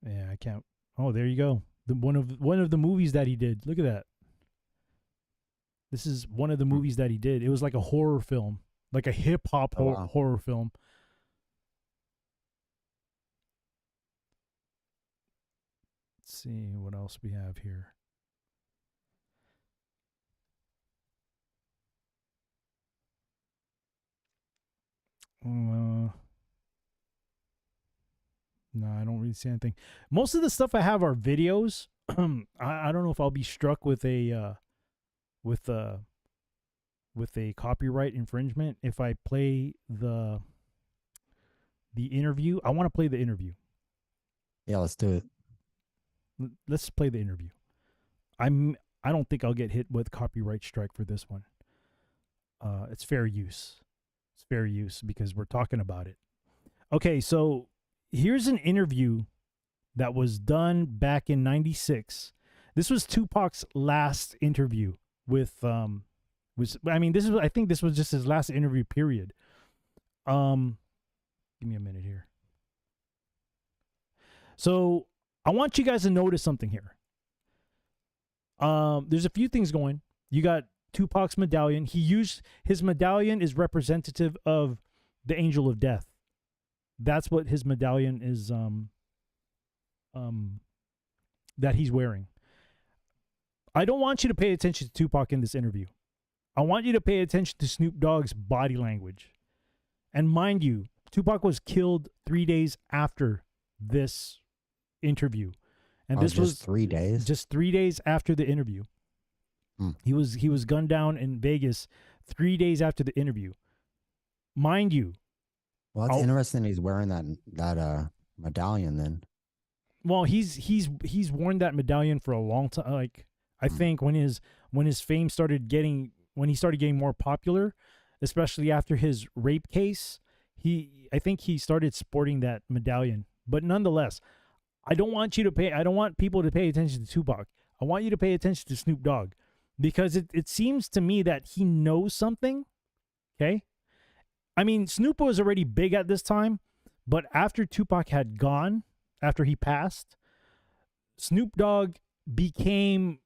Yeah, I can't. Oh, there you go. One of the movies that he did. Look at that. This is one of the movies that he did. It was like a horror film, like a hip hop horror film. Let's see what else we have here. No, I don't really see anything. Most of the stuff I have are videos. I don't know if I'll be struck with a copyright infringement if I play the interview. I want to play the interview. Yeah, let's do it. Let's play the interview. I don't think I'll get hit with copyright strike for this one. It's fair use. It's fair use because we're talking about it. Okay, so here's an interview that was done back in '96. This was Tupac's last interview with I think this was just his last interview period. Give me a minute here. So I want you guys to notice something here. There's a few things going. You got Tupac's medallion. His medallion is representative of the angel of death. That's what his medallion is that he's wearing. I don't want you to pay attention to Tupac in this interview. I want you to pay attention to Snoop Dogg's body language. And mind you, Tupac was killed 3 days after this interview. And this was 3 days? Just 3 days after the interview. He was gunned down in Vegas 3 days after the interview. Mind you. Well, it's interesting he's wearing that medallion then. Well, he's worn that medallion for a long time. Like I think when his fame started getting, when he started getting more popular, especially after his rape case, I think he started sporting that medallion. But nonetheless, I don't want people to pay attention to Tupac. I want you to pay attention to Snoop Dogg, because it seems to me that he knows something. Okay? I mean, Snoop was already big at this time, but after Tupac had gone, after he passed, Snoop Dogg became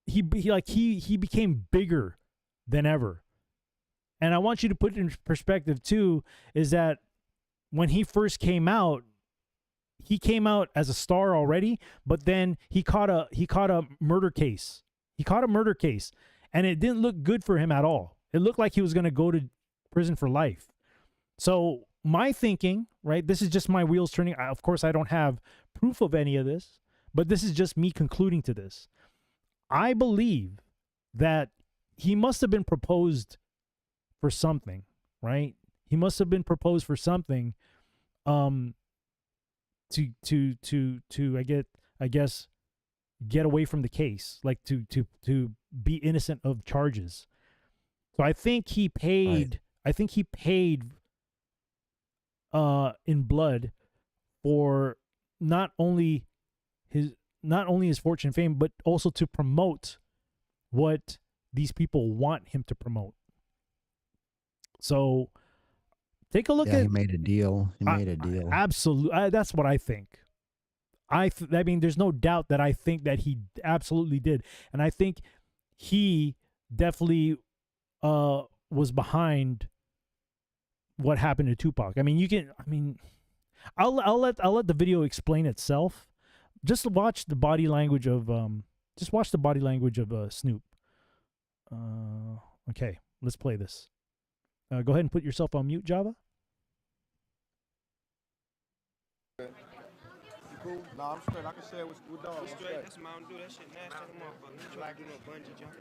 he became bigger than ever. And I want you to put it in perspective too, is that when he first came out, he came out as a star already, but then he caught a murder case. He caught a murder case, and it didn't look good for him at all. It looked like he was going to go to prison for life. So my thinking, right, this is just my wheels turning. Of course, I don't have proof of any of this, but this is just me concluding to this. I believe that he must have been proposed for something, right? He must have been proposed for something, to I guess get away from the case, like to be innocent of charges. So I think he paid. Right. I think he paid in blood for not only his fortune and fame, but also to promote what these people want him to promote. So take a look at. He made a deal. He made a deal. Absolutely, that's what I think. I mean, there's no doubt that I think that he absolutely did, and I think he definitely was behind what happened to Tupac. I mean, I'll let the video explain itself. Just watch the body language of Snoop. Okay, let's play this. Go ahead and put yourself on mute, Java. Cool. No, I'm straight. I can share with dogs. I'm straight. That's my do that shit nasty like a motherfucker. You try to get a bungee jump.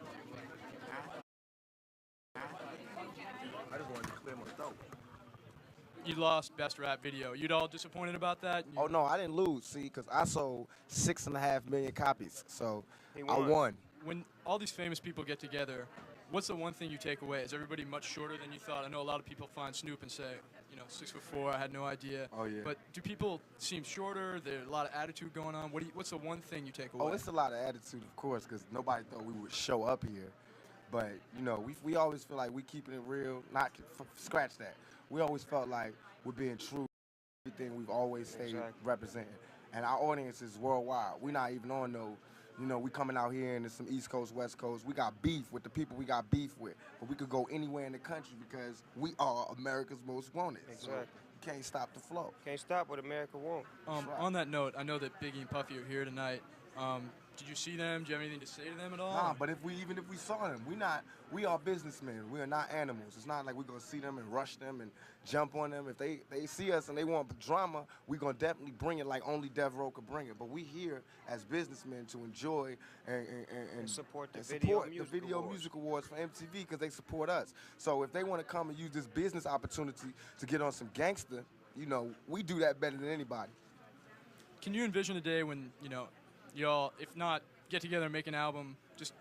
I just wanted to clear my throat. You lost Best Rap Video. You'd all disappointed about that? Oh, no, I didn't lose, see, because I sold 6.5 million copies, so I won. When all these famous people get together, what's the one thing you take away? Is everybody much shorter than you thought? I know a lot of people find Snoop and say, 6'4", I had no idea. Oh, yeah. But do people seem shorter? There's a lot of attitude going on. What's the one thing you take away? Oh, it's a lot of attitude, of course, because nobody thought we would show up here. But, we always feel like we keeping it real. Not scratch that. We always felt like we're being true to everything we've always stayed representing. And our audience is worldwide. We're not even on we coming out here and there's some East Coast, West Coast. We got beef with the people we got beef with. But we could go anywhere in the country because we are America's most wanted. Exactly. So you can't stop the flow. Can't stop what America wants. On that note, I know that Biggie and Puffy are here tonight. Did you see them? Do you have anything to say to them at all? Nah, but even if we saw them, we are businessmen. We are not animals. It's not like we're gonna see them and rush them and jump on them. If they see us and they want drama, we're gonna definitely bring it like only Dev Row could bring it. But we here as businessmen to enjoy and support the Video Music Awards for MTV because they support us. So if they want to come and use this business opportunity to get on some gangster, we do that better than anybody. Can you envision a day when y'all, if not get together and make an album, just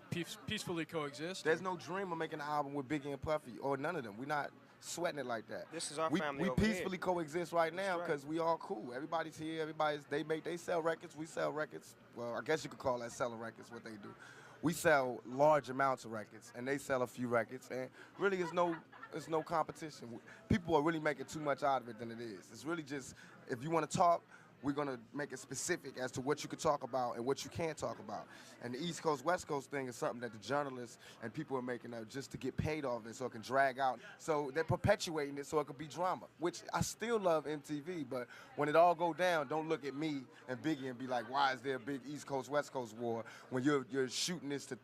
peacefully coexist? There's no dream of making an album with Biggie and Puffy or none of them. We're not sweating it like that. This is our family. We peacefully coexist right now because we all cool. Everybody's here. They sell records. We sell records. Well, I guess you could call that selling records. What they do, we sell large amounts of records, and they sell a few records. And really, it's no competition. People are really making too much out of it than it is. It's really just if you want to talk. We're going to make it specific as to what you can talk about and what you can't talk about. And the East Coast, West Coast thing is something that the journalists and people are making up just to get paid off it so it can drag out. So they're perpetuating it so it could be drama, which I still love MTV, but when it all go down, don't look at me and Biggie and be like, why is there a big East Coast, West Coast war when you're shooting this to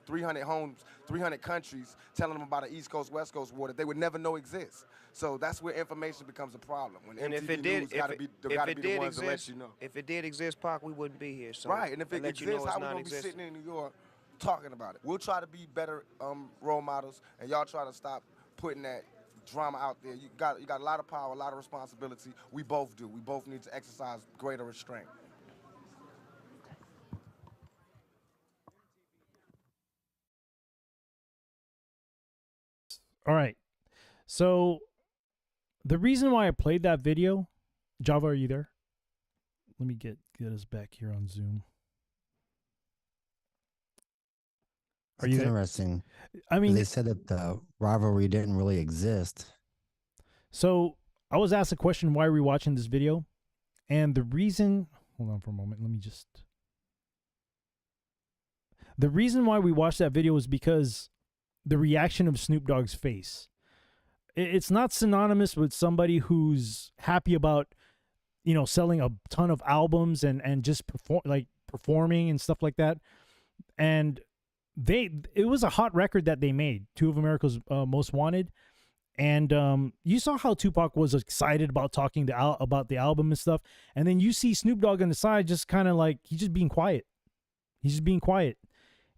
300 homes, 300 countries, telling them about an East Coast, West Coast war that they would never know exists. So that's where information becomes a problem. When and MTV if it did, News gotta be the ones to let you know. If it did exist, Pac, we wouldn't be here. So right, and if it exists, how we gonna be sitting in New York talking about it? We'll try to be better role models, and y'all try to stop putting that drama out there. You got a lot of power, a lot of responsibility. We both do. We both need to exercise greater restraint. All right, so the reason why I played that video, Java, are you there? Let me get us back here on Zoom. Are you interesting? I mean, they said that the rivalry didn't really exist. So I was asked a question, why are we watching this video? And the reason, hold on for a moment. The reason why we watched that video is because the reaction of Snoop Dogg's face. It's not synonymous with somebody who's happy about, selling a ton of albums and just performing and stuff like that. And it was a hot record that they made, two of America's Most Wanted. And you saw how Tupac was excited about talking about the album and stuff. And then you see Snoop Dogg on the side just kind of like, he's just being quiet. He's just being quiet.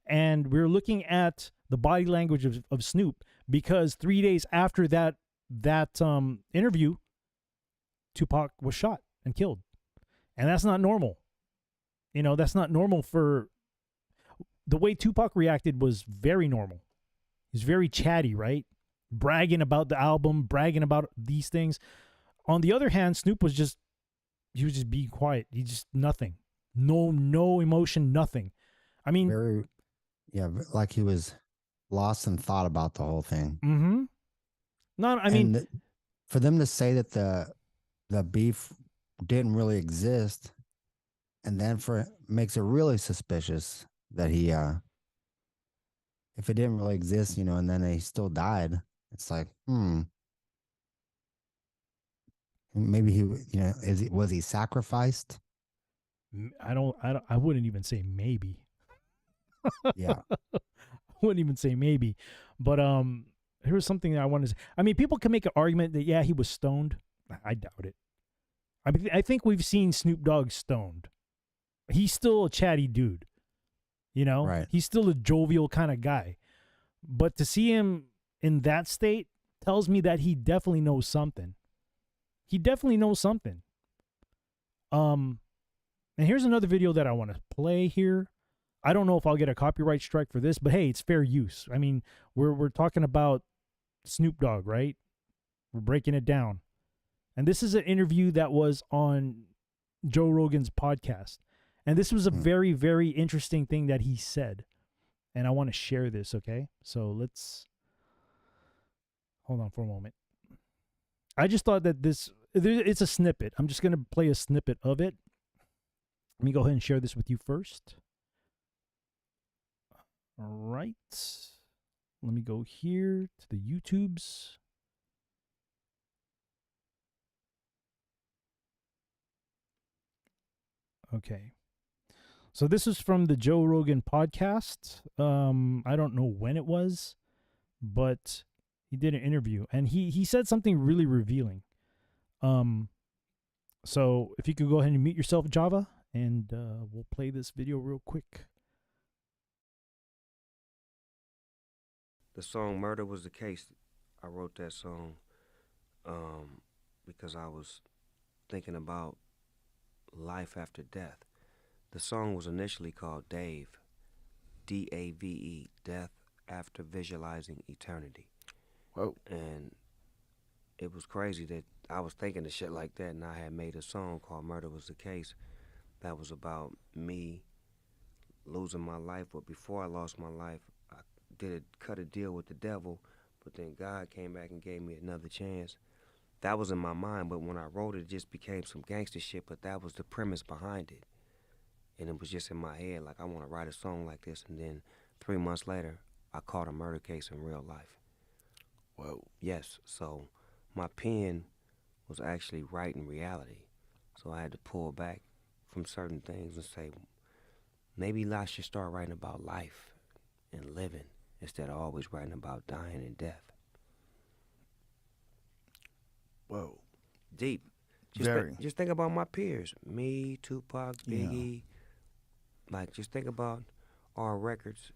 And we're looking at the body language of Snoop, because 3 days after that interview, Tupac was shot and killed. And that's not normal. You know, that's not normal. For the way Tupac reacted was very normal. He's very chatty, right? Bragging about the album, bragging about these things. On the other hand, Snoop was just being quiet. He just nothing. No emotion, nothing. I mean, like he was lost in thought about the whole thing. Mm-hmm. For them to say that the beef didn't really exist, and then makes it really suspicious that he if it didn't really exist, you know, and then he still died. It's like, maybe he, you know, was he sacrificed? I wouldn't even say maybe. Yeah. I wouldn't even say maybe. But here's something that I wanted to say. I mean, people can make an argument that, yeah, he was stoned. I doubt it. I think we've seen Snoop Dogg stoned. He's still a chatty dude. You know? Right. He's still a jovial kind of guy. But to see him in that state tells me that he definitely knows something. He definitely knows something. And here's another video that I want to play here. I don't know if I'll get a copyright strike for this, but hey, it's fair use. I mean, we're talking about Snoop Dogg, right? We're breaking it down. And this is an interview that was on Joe Rogan's podcast. And this was a very, very interesting thing that he said. And I want to share this, okay? So let's hold on for a moment. I just thought that it's a snippet. I'm just going to play a snippet of it. Let me go ahead and share this with you first. All right. Let me go here to the YouTubes. Okay. So this is from the Joe Rogan podcast. I don't know when it was, but he did an interview, and he said something really revealing. So if you could go ahead and mute yourself, Java, and we'll play this video real quick. The song Murder Was the Case, I wrote that song because I was thinking about life after death. The song was initially called Dave, D-A-V-E, Death After Visualizing Eternity. Whoa. And it was crazy that I was thinking of shit like that, and I had made a song called Murder Was the Case that was about me losing my life. But before I lost my life, I cut a deal with the devil, but then God came back and gave me another chance. That was in my mind, but when I wrote it, it just became some gangster shit, but that was the premise behind it. And it was just in my head, like, I want to write a song like this. And then 3 months later, I caught a murder case in real life. Whoa. Yes, so my pen was actually writing reality. So I had to pull back from certain things and say, maybe I should start writing about life and living instead of always writing about dying and death. Whoa. Deep. Just think about my peers. Me, Tupac, Biggie. Like, just think about our records,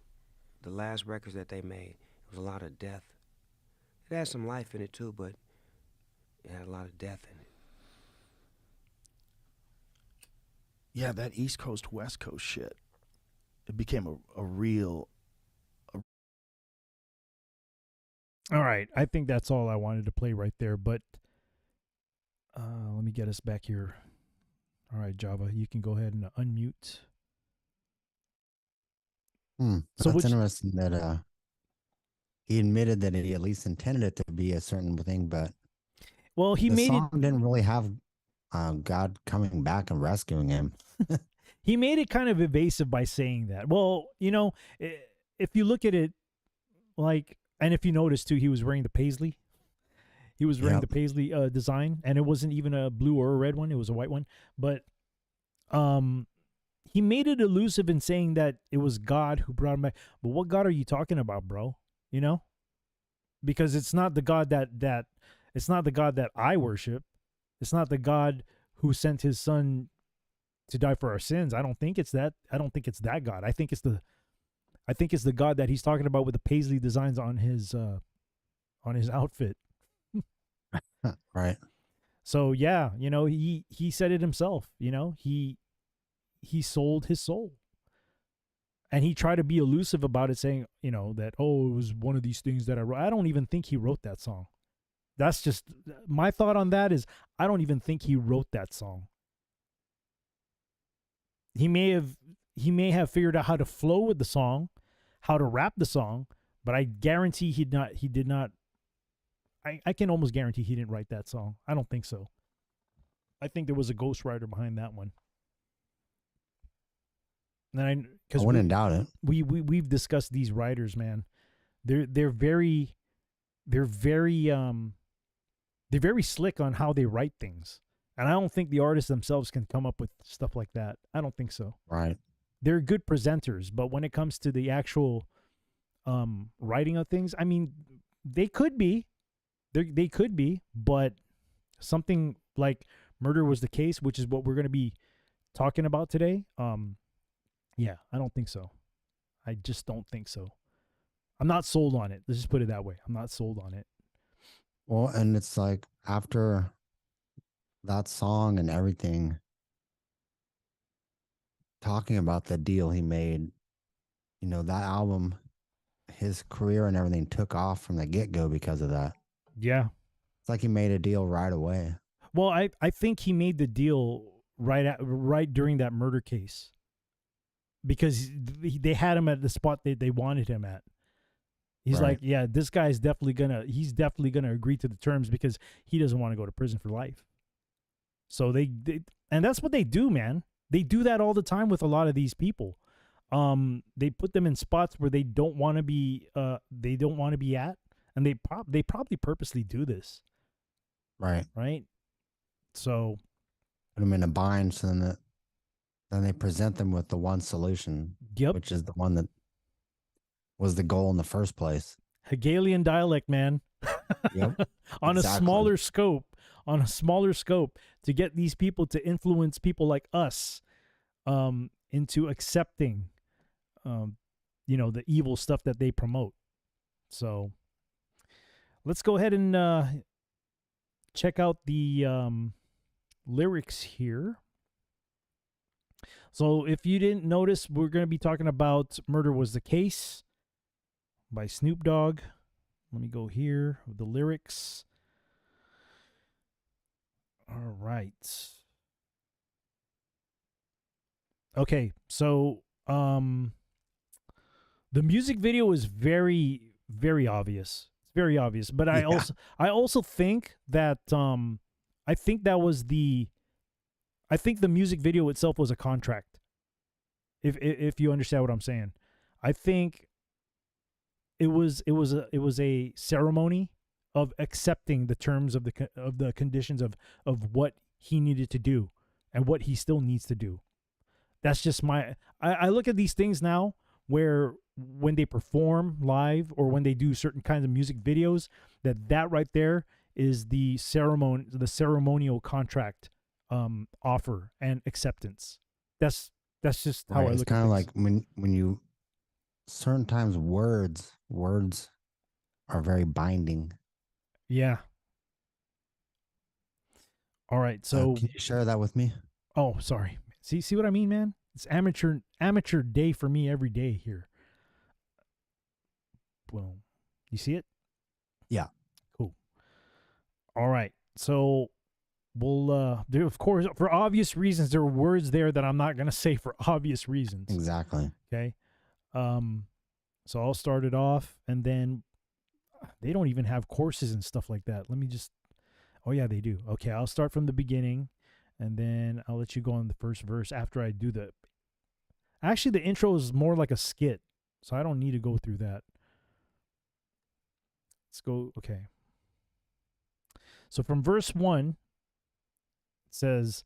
the last records that they made. It was a lot of death. It had some life in it too, but it had a lot of death in it. Yeah, that East Coast, West Coast shit. It became a real... All right, I think that's all I wanted to play right there, but let me get us back here. All right, Java, you can go ahead and unmute. So that's interesting that he admitted that he at least intended it to be a certain thing, but he made song didn't really have God coming back and rescuing him. He made it kind of evasive by saying that. Well, you know, if you look at it, like, and if you notice too, he was wearing the paisley. He was wearing the paisley design, and it wasn't even a blue or a red one; it was a white one. But he made it elusive in saying that it was God who brought him back. But what God are you talking about, bro? You know, because it's not the God that it's not the God that I worship. It's not the God who sent his son to die for our sins. I don't think it's that. I don't think it's that God. I think it's the God that he's talking about with the paisley designs on his outfit. Right. So yeah, he said it himself, he sold his soul. And he tried to be elusive about it, saying, that, it was one of these things that I wrote. I don't even think he wrote that song. That's just my thought on that is I don't even think he wrote that song. He may have figured out how to flow with the song, how to rap the song, but I guarantee he did not. I can almost guarantee he didn't write that song. I don't think so. I think there was a ghostwriter behind that one. And I wouldn't doubt it. We've discussed these writers, man. They're very slick on how they write things. And I don't think the artists themselves can come up with stuff like that. I don't think so. Right. They're good presenters, but when it comes to the actual writing of things, I mean, they could be. They could be, but something like Murder Was the Case, which is what we're going to be talking about today, yeah, I don't think so. I just don't think so. I'm not sold on it. Let's just put it that way. I'm not sold on it. Well, and it's like after that song and everything, talking about the deal he made, that album, his career and everything took off from the get-go because of that. Yeah. It's like he made a deal right away. Well, I think he made the deal right during that murder case. Because they had him at the spot they wanted him at. He's like, yeah, this guy's definitely gonna agree to the terms because he doesn't want to go to prison for life. So they and that's what they do, man. They do that all the time with a lot of these people. They put them in spots where they don't want to be at, and they probably purposely do this. Right. Right. So put them in a bind, so then they present them with the one solution. Yep. Which is the one that was the goal in the first place. Hegelian dialect, man. Yep. On a smaller scope to get these people to influence people like us into accepting the evil stuff that they promote. So let's go ahead and check out the lyrics here. So if you didn't notice, we're going to be talking about Murder Was the Case by Snoop Dogg. Let me go here with the lyrics. All right. Okay, so the music video is very, very obvious. It's very obvious, but I also think that I think the music video itself was a contract. If you understand what I'm saying, I think it was a ceremony of accepting the terms of the conditions of what he needed to do and what he still needs to do. That's just I look at these things now where when they perform live or when they do certain kinds of music videos, that right there is the ceremonial contract offer and acceptance. That's just how I look at it. It's kind of like when you certain times words are very binding. Yeah. All right. So can you share that with me? Oh, sorry. See what I mean, man? It's amateur day for me every day here. Well, you see it? Yeah. Cool. All right. So we'll there, of course, for obvious reasons, there are words there that I'm not going to say for obvious reasons. Exactly. Okay. So I'll start it off, and then they don't even have courses and stuff like that. Let me just, oh yeah, they do. Okay, I'll start from the beginning, and then I'll let you go on the first verse after I do actually the intro is more like a skit, so I don't need to go through that. Let's go, okay. So from verse 1, it says,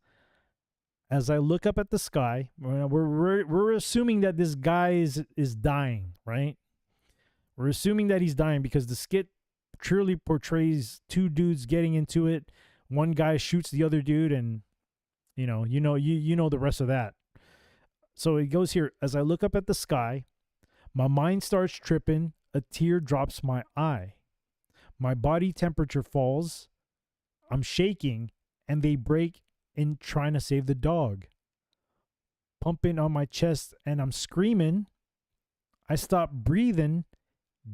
as I look up at the sky, we're assuming that this guy is dying, right? We're assuming that he's dying because the skit truly portrays two dudes getting into it. One guy shoots the other dude, and you know the rest of that. So it goes here. As I look up at the sky, my mind starts tripping. A tear drops my eye. My body temperature falls. I'm shaking, and they break in trying to save the dog. Pumping on my chest, and I'm screaming. I stop breathing.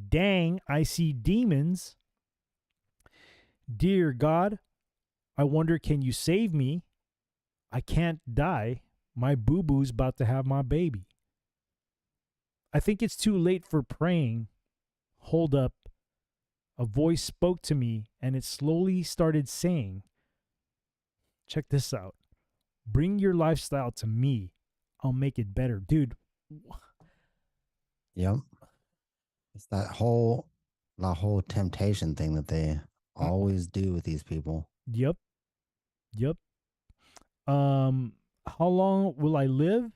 Dang, I see demons. Dear God, I wonder, can you save me? I can't die. My boo-boo's about to have my baby. I think it's too late for praying. Hold up. A voice spoke to me, and it slowly started saying, check this out. Bring your lifestyle to me. I'll make it better. Dude. Yep. It's that whole temptation thing that they always do with these people. Yep. How long will I live?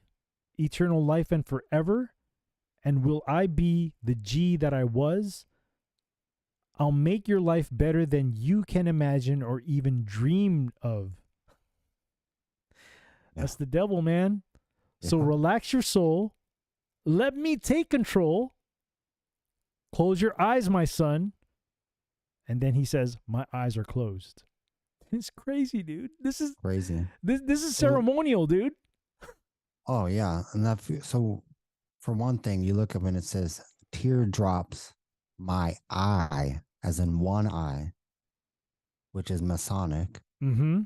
Eternal life and forever? And will I be the G that I was? I'll make your life better than you can imagine or even dream of. Yeah. That's the devil, man. Yeah. So relax your soul. Let me take control. Close your eyes, my son. And then he says, my eyes are closed. It's crazy, dude. This is crazy. This is ceremonial, dude. Oh yeah, and that so for one thing, you look up and it says tear drops my eye, as in one eye, which is Masonic. Mm-hmm.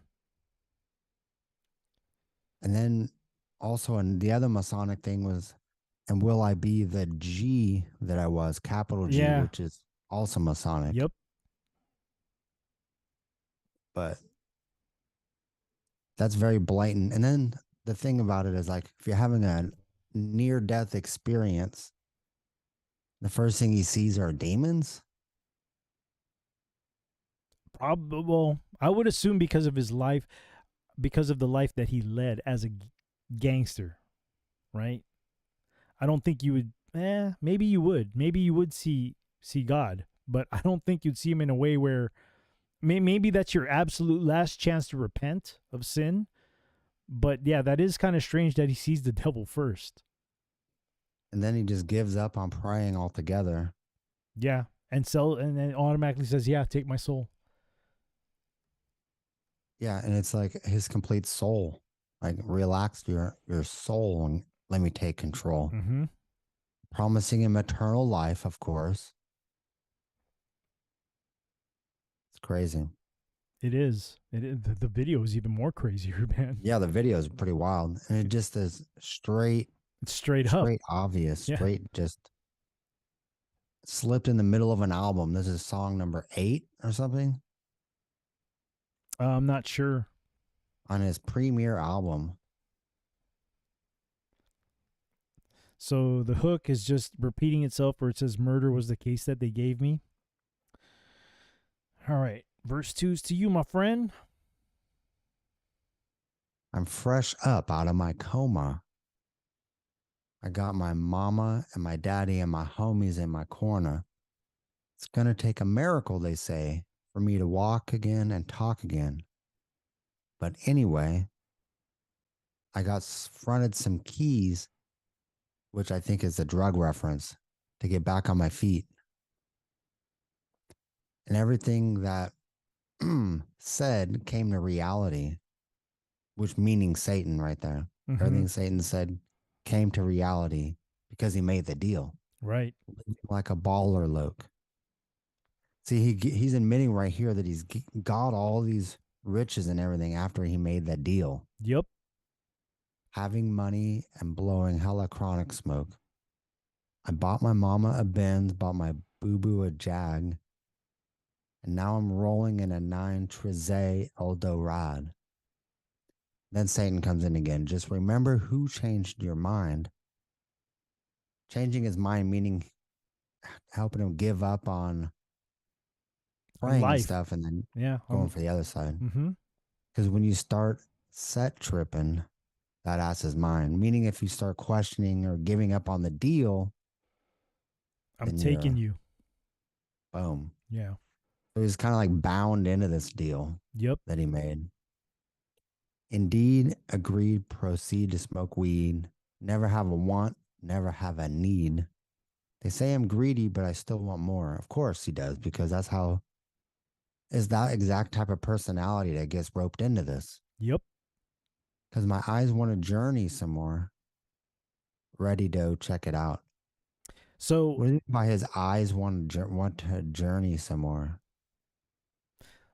And then also, and the other Masonic thing was, and will I be the G that I was, capital G, which is also Masonic. Yep. But that's very blatant. And then the thing about it is, like, if you're having a near-death experience, the first thing he sees are demons. Probably. Well, I would assume because of his life, because of the life that he led as a gangster, right? I don't think you would. Maybe you would. Maybe you would see God, but I don't think you'd see him in a way where maybe that's your absolute last chance to repent of sin. But yeah, that is kind of strange that he sees the devil first. And then he just gives up on praying altogether. Yeah, and then automatically says, "Yeah, take my soul." Yeah, and it's like his complete soul. Like, relax your soul and let me take control. Mm-hmm. Promising him eternal life, of course. It's crazy. It is. The video is even more crazier, man. Yeah, the video is pretty wild. And it just is straight. It's straight up. Straight obvious. Straight just slipped in the middle of an album. This is song number 8 or something. I'm not sure. On his premiere album. So the hook is just repeating itself where it says murder was the case that they gave me. All right. Verse 2 is to you, my friend. I'm fresh up out of my coma. I got my mama and my daddy and my homies in my corner. It's going to take a miracle, they say, for me to walk again and talk again. But anyway, I got fronted some keys, which I think is a drug reference, to get back on my feet. And everything that said came to reality, which meaning Satan right there. Mm-hmm. Everything Satan said came to reality because he made the deal. Right. Like a baller loke. See, he's admitting right here that he's got all these riches and everything after he made that deal. Yep. Having money and blowing hella chronic smoke. I bought my mama a Benz, bought my boo-boo a Jag, and now I'm rolling in a 9 Trezay Eldorado. Then Satan comes in again. Just remember who changed your mind. Changing his mind, meaning helping him give up on praying and stuff, and then going for the other side. Because when you start set tripping, that ass is mine. Meaning if you start questioning or giving up on the deal, I'm taking you. Boom. Yeah. So he's kind of like bound into this deal Yep. that he made. Indeed, agreed, proceed to smoke weed. Never have a want, never have a need. They say I'm greedy, but I still want more. Of course he does, because that's how is that exact type of personality that gets roped into this. Yep. Because my eyes want to journey some more. Ready to check it out. So what do you mean by his eyes want to journey some more?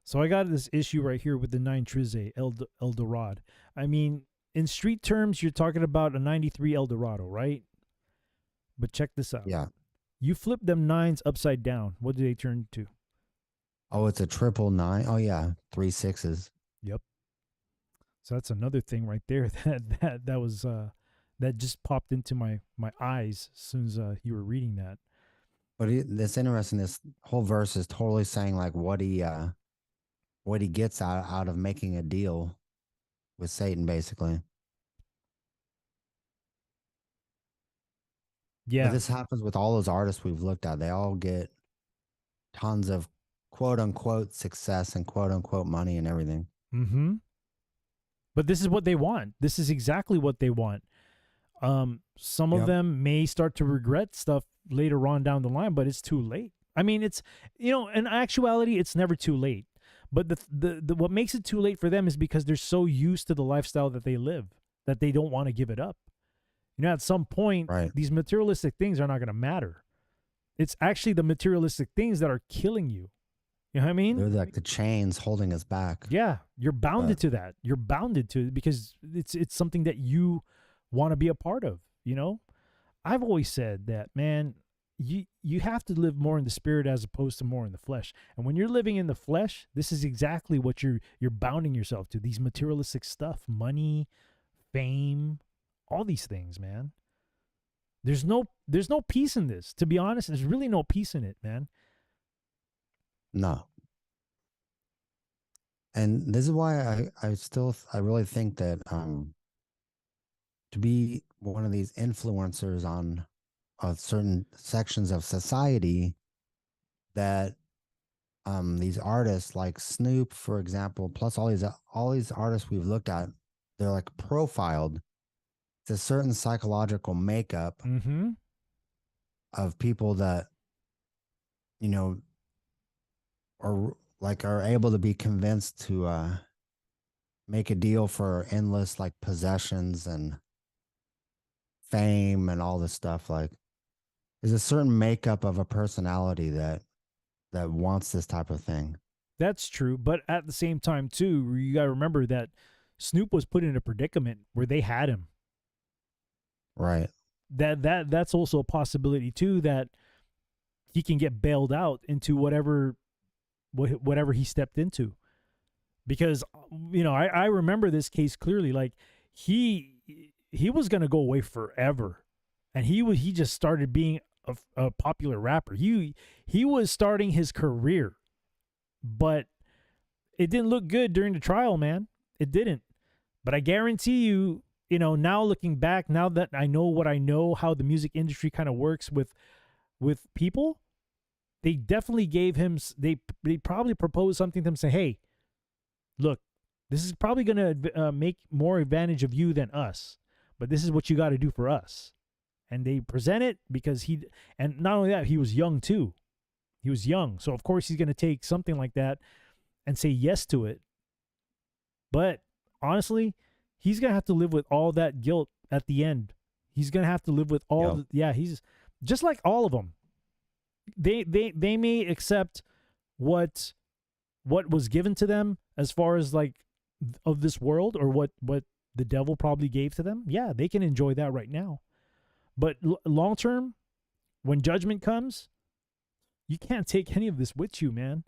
So I got this issue right here with the 9 Trize Eldorado. I mean, in street terms, you're talking about a 93 Eldorado, right? But check this out. Yeah. You flip them 9s upside down. What do they turn to? Oh, it's a 999. Oh yeah, 3 6s. Yep. So that's another thing right there that was that just popped into my eyes as soon as you were reading that. But it's interesting. This whole verse is totally saying like what he gets out of making a deal with Satan, basically. Yeah. But this happens with all those artists we've looked at. They all get tons of quote unquote success and quote unquote money and everything. Mm-hmm. But this is what they want. This is exactly what they want. Some of them may start to regret stuff later on down the line, but it's too late. I mean, it's, in actuality, it's never too late. But the what makes it too late for them is because they're so used to the lifestyle that they live that they don't want to give it up. At some point, these materialistic things are not going to matter. It's actually the materialistic things that are killing you. You know what I mean? They're like the chains holding us back. Yeah, you're bounded to that. You're bounded to it because it's something that you want to be a part of. I've always said that, man. You have to live more in the spirit as opposed to more in the flesh. And when you're living in the flesh, this is exactly what you're bounding yourself to. These materialistic stuff, money, fame, all these things, man. There's no peace in this. To be honest, there's really no peace in it, man. No. And this is why I really think that to be one of these influencers on certain sections of society, that these artists like Snoop, for example, plus all these artists we've looked at, they're like profiled. It's a certain psychological makeup of people that are able to be convinced to make a deal for endless like possessions and fame and all this stuff. Like, there's a certain makeup of a personality that wants this type of thing. That's true, but at the same time too, you got to remember that Snoop was put in a predicament where they had him. Right. That's also a possibility too, that he can get bailed out into whatever he stepped into. Because I remember this case clearly. Like he was gonna go away forever, and he just started being a popular rapper. He was starting his career, but it didn't look good during the trial, man. It didn't. But I guarantee you, now looking back, now that I know what I know, how the music industry kind of works with people, they definitely gave him. They probably proposed something to him, say, "Hey, look, this is probably gonna make more advantage of you than us, but this is what you got to do for us." And they present it because and not only that, he was young too. He was young. So of course he's going to take something like that and say yes to it. But honestly, he's going to have to live with all that guilt at the end. He's going to have to live with all he's just like all of them. They may accept what was given to them as far as like of this world, or what the devil probably gave to them. Yeah, they can enjoy that right now. But long term, when judgment comes, you can't take any of this with you, man.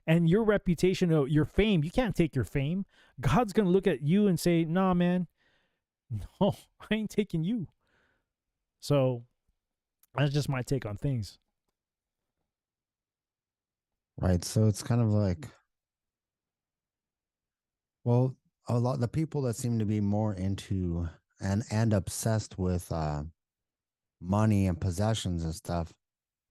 And your reputation, your fame, you can't take your fame. God's going to look at you and say, "Nah, man, no, I ain't taking you." So that's just my take on things. Right. So it's kind of like, well, a lot the people that seem to be more into and obsessed with money and possessions and stuff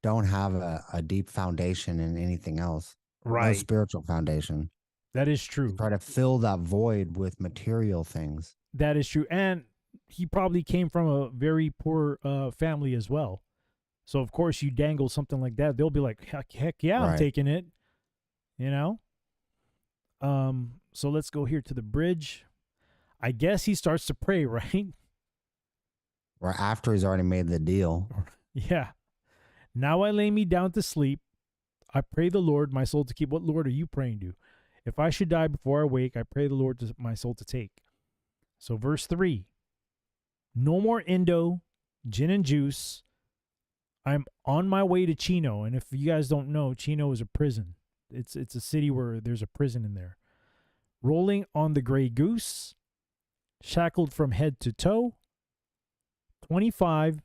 don't have a deep foundation in anything else. No spiritual foundation. That is They true. try to fill that void with material things. That is true. And he probably came from a very poor family as well. So, of course, you dangle something like that, they'll be like, heck yeah, I'm Right. taking it. You know? So let's go here to the bridge. I guess he starts to pray, right? Or after he's already made the deal. Yeah. Now I lay me down to sleep. I pray the Lord my soul to keep. What Lord are you praying to? If I should die before I wake, I pray the Lord to my soul to take. So verse 3. No more Indo, gin and juice. I'm on my way to Chino. And if you guys don't know, Chino is a prison. It's a city where there's a prison in there. Rolling on the gray goose. Shackled from head to toe. 25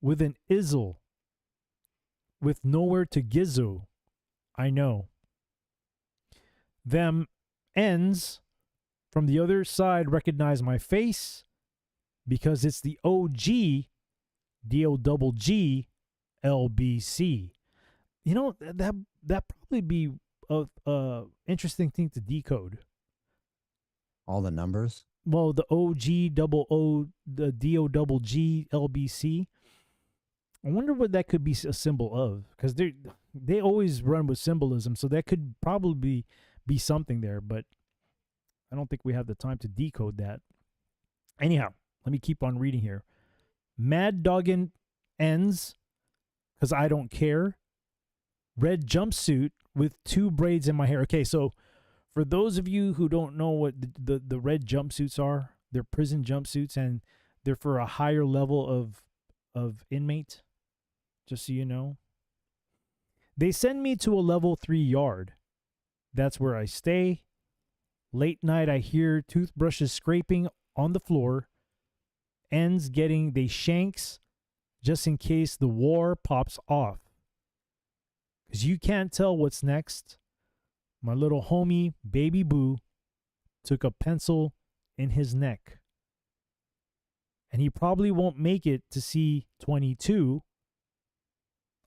with an izzle. With nowhere to gizzo. I know. Them ends from the other side recognize my face because it's the OG DOGG LBC. You know, that probably be a interesting thing to decode. All the numbers? Well, the OG the DOGG LBC. I wonder what that could be a symbol of, because they always run with symbolism, so that could probably be something there, but I don't think we have the time to decode that. Anyhow, let me keep on reading here. Mad Doggin ends, because I don't care. Red jumpsuit with 2 braids in my hair. Okay, so for those of you who don't know what the red jumpsuits are, they're prison jumpsuits, and they're for a higher level of inmate. Just so you know. They send me to a level 3 yard. That's where I stay. Late night I hear toothbrushes scraping on the floor. Ends getting they shanks just in case the war pops off. Because you can't tell what's next. My little homie, Baby Boo, took a pencil in his neck. And he probably won't make it to see 22.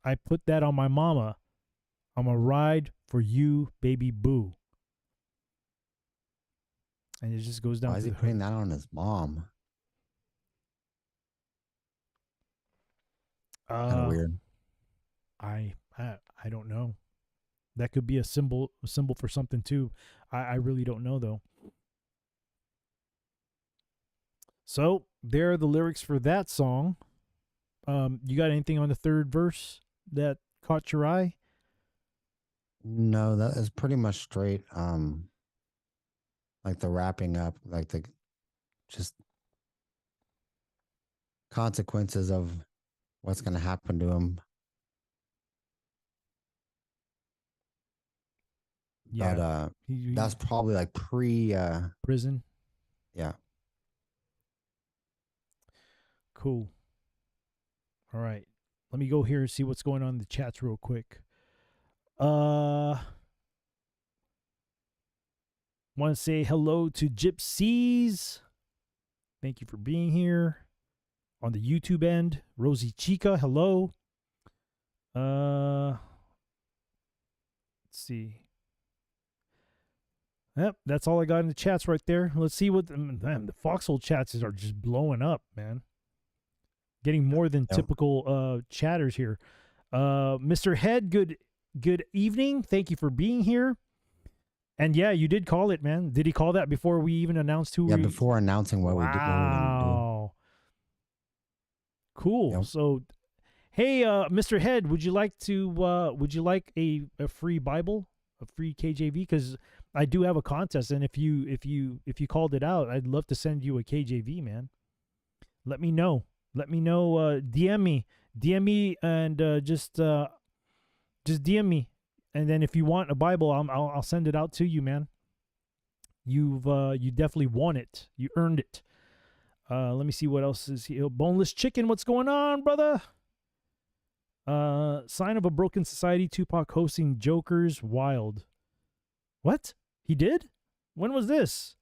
I put that on my mama. I'm a ride for you, Baby Boo. And it just goes down. Why is he putting that on his mom? Kind of weird. I don't know. That could be a symbol for something too. I really don't know though. So there are the lyrics for that song. You got anything on the third verse that caught your eye? No, that is pretty much straight. Like the wrapping up, like the just consequences of what's going to happen to him. Yeah, but that's probably like pre prison. Yeah. Cool. All right. Let me go here and see what's going on in the chats real quick. Want to say hello to Gypsies. Thank you for being here. On the YouTube end, Rosie Chica, hello. Let's see. Yep, that's all I got in the chats right there. Let's see what the Foxhole chats are just blowing up, man. Getting more than typical chatters here. Mr. Head, good evening. Thank you for being here. And yeah, you did call it, man. Did he call that before we even announced who? Yeah, before announcing what we did. Wow. Cool. Yep. So, hey, Mr. Head, would you like a free Bible, a free KJV? Because I do have a contest, and if you called it out, I'd love to send you a KJV, man. Let me know. DM me, and just DM me, and then if you want a Bible, I'll send it out to you, man. You definitely won it. You earned it. Let me see what else is here. Boneless Chicken, what's going on, brother? Sign of a Broken Society, Tupac hosting Jokers Wild. What? He did? When was this?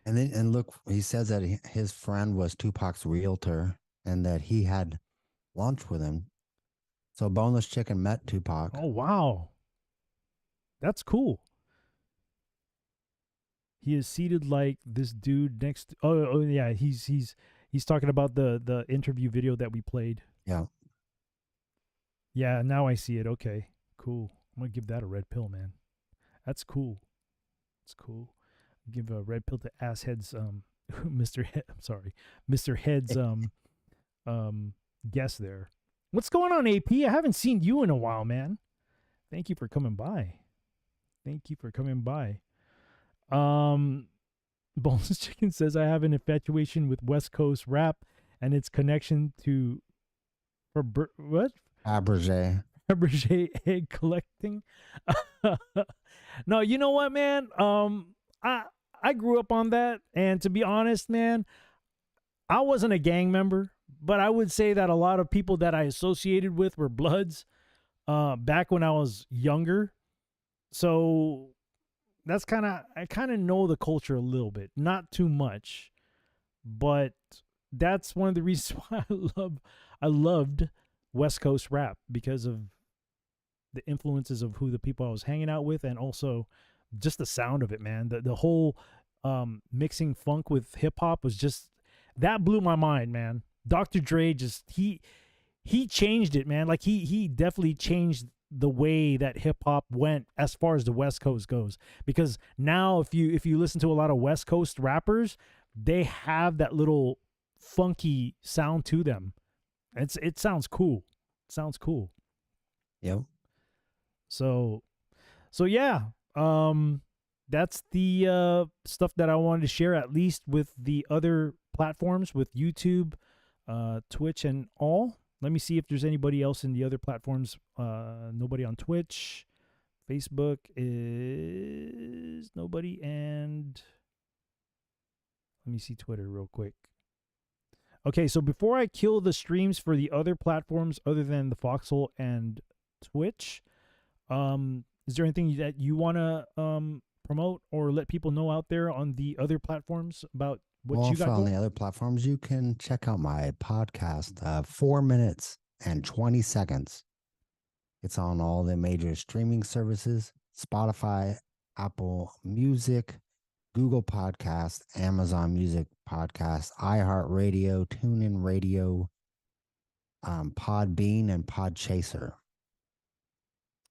And look, he says that his friend was Tupac's realtor and that he had lunch with him. So Boneless Chicken met Tupac. Oh, wow. That's cool. He is seated like this dude next. Oh yeah, he's talking about the interview video that we played. Yeah. Yeah, now I see it. Okay, cool. I'm gonna give that a red pill, man. That's cool. It's cool. Give a red pill to Asshead's Mr. Mr. Head's guest there. What's going on, AP? I haven't seen you in a while, man. Thank you for coming by. Bones Chicken says I have an infatuation with West Coast rap and its connection to what? Fabergé. Fabergé egg collecting. No, you know what, man? I grew up on that, and to be honest, man, I wasn't a gang member, but I would say that a lot of people that I associated with were Bloods back when I was younger. So that's I kind of know the culture a little bit, not too much, but that's one of the reasons why I loved West Coast rap, because of the influences of who the people I was hanging out with, and also just the sound of it, man. The whole mixing funk with hip hop was just, that blew my mind, man. Dr. Dre just he changed it, man. Like he definitely changed the way that hip hop went as far as the West Coast goes. Because now if you listen to a lot of West Coast rappers, they have that little funky sound to them. It sounds cool. Yep. So yeah, that's the stuff that I wanted to share, at least with the other platforms, with YouTube, Twitch, and all. Let me see if there's anybody else in the other platforms. Nobody on Twitch. Facebook is nobody, and let me see Twitter real quick. Okay, so before I kill the streams for the other platforms other than the Foxhole and Twitch, is there anything that you want to promote or let people know out there on the other platforms about what you got on going? the other platforms, you can check out my podcast, 4 minutes and 20 seconds. It's on all the major streaming services: Spotify, Apple Music, Google Podcast, Amazon Music Podcast, iHeartRadio, TuneIn Radio, Podbean, and Podchaser.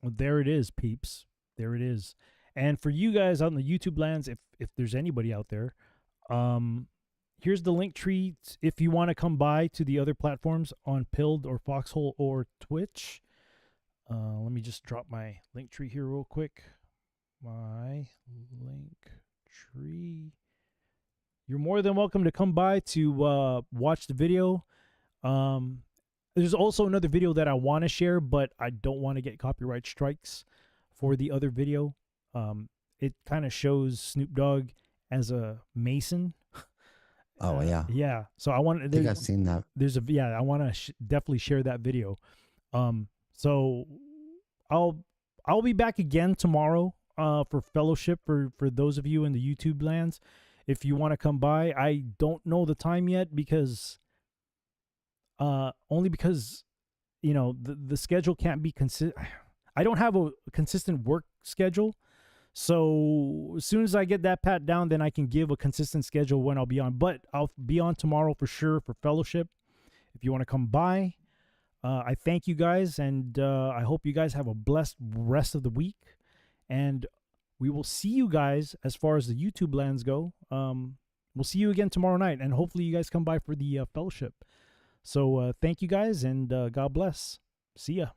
Well, there it is, peeps. There it is. And for you guys on the YouTube lands, if there's anybody out there, here's the link tree if you want to come by to the other platforms on Pilled or Foxhole or Twitch. Let me just drop my link tree here real quick. My link tree. You're more than welcome to come by to watch the video. There's also another video that I want to share, but I don't want to get copyright strikes for the other video. It kind of shows Snoop Dogg as a Mason. Oh yeah, yeah. So I think I've seen that. I want to definitely share that video. So I'll be back again tomorrow for fellowship for those of you in the YouTube lands. If you want to come by, I don't know the time yet because only because the schedule can't be consistent. I don't have a consistent work schedule. So as soon as I get that pat down, then I can give a consistent schedule when I'll be on. But I'll be on tomorrow for sure for fellowship. If you want to come by, I thank you guys, and I hope you guys have a blessed rest of the week. And we will see you guys as far as the YouTube lands go. We'll see you again tomorrow night, and hopefully you guys come by for the fellowship. So thank you guys, and God bless. See ya.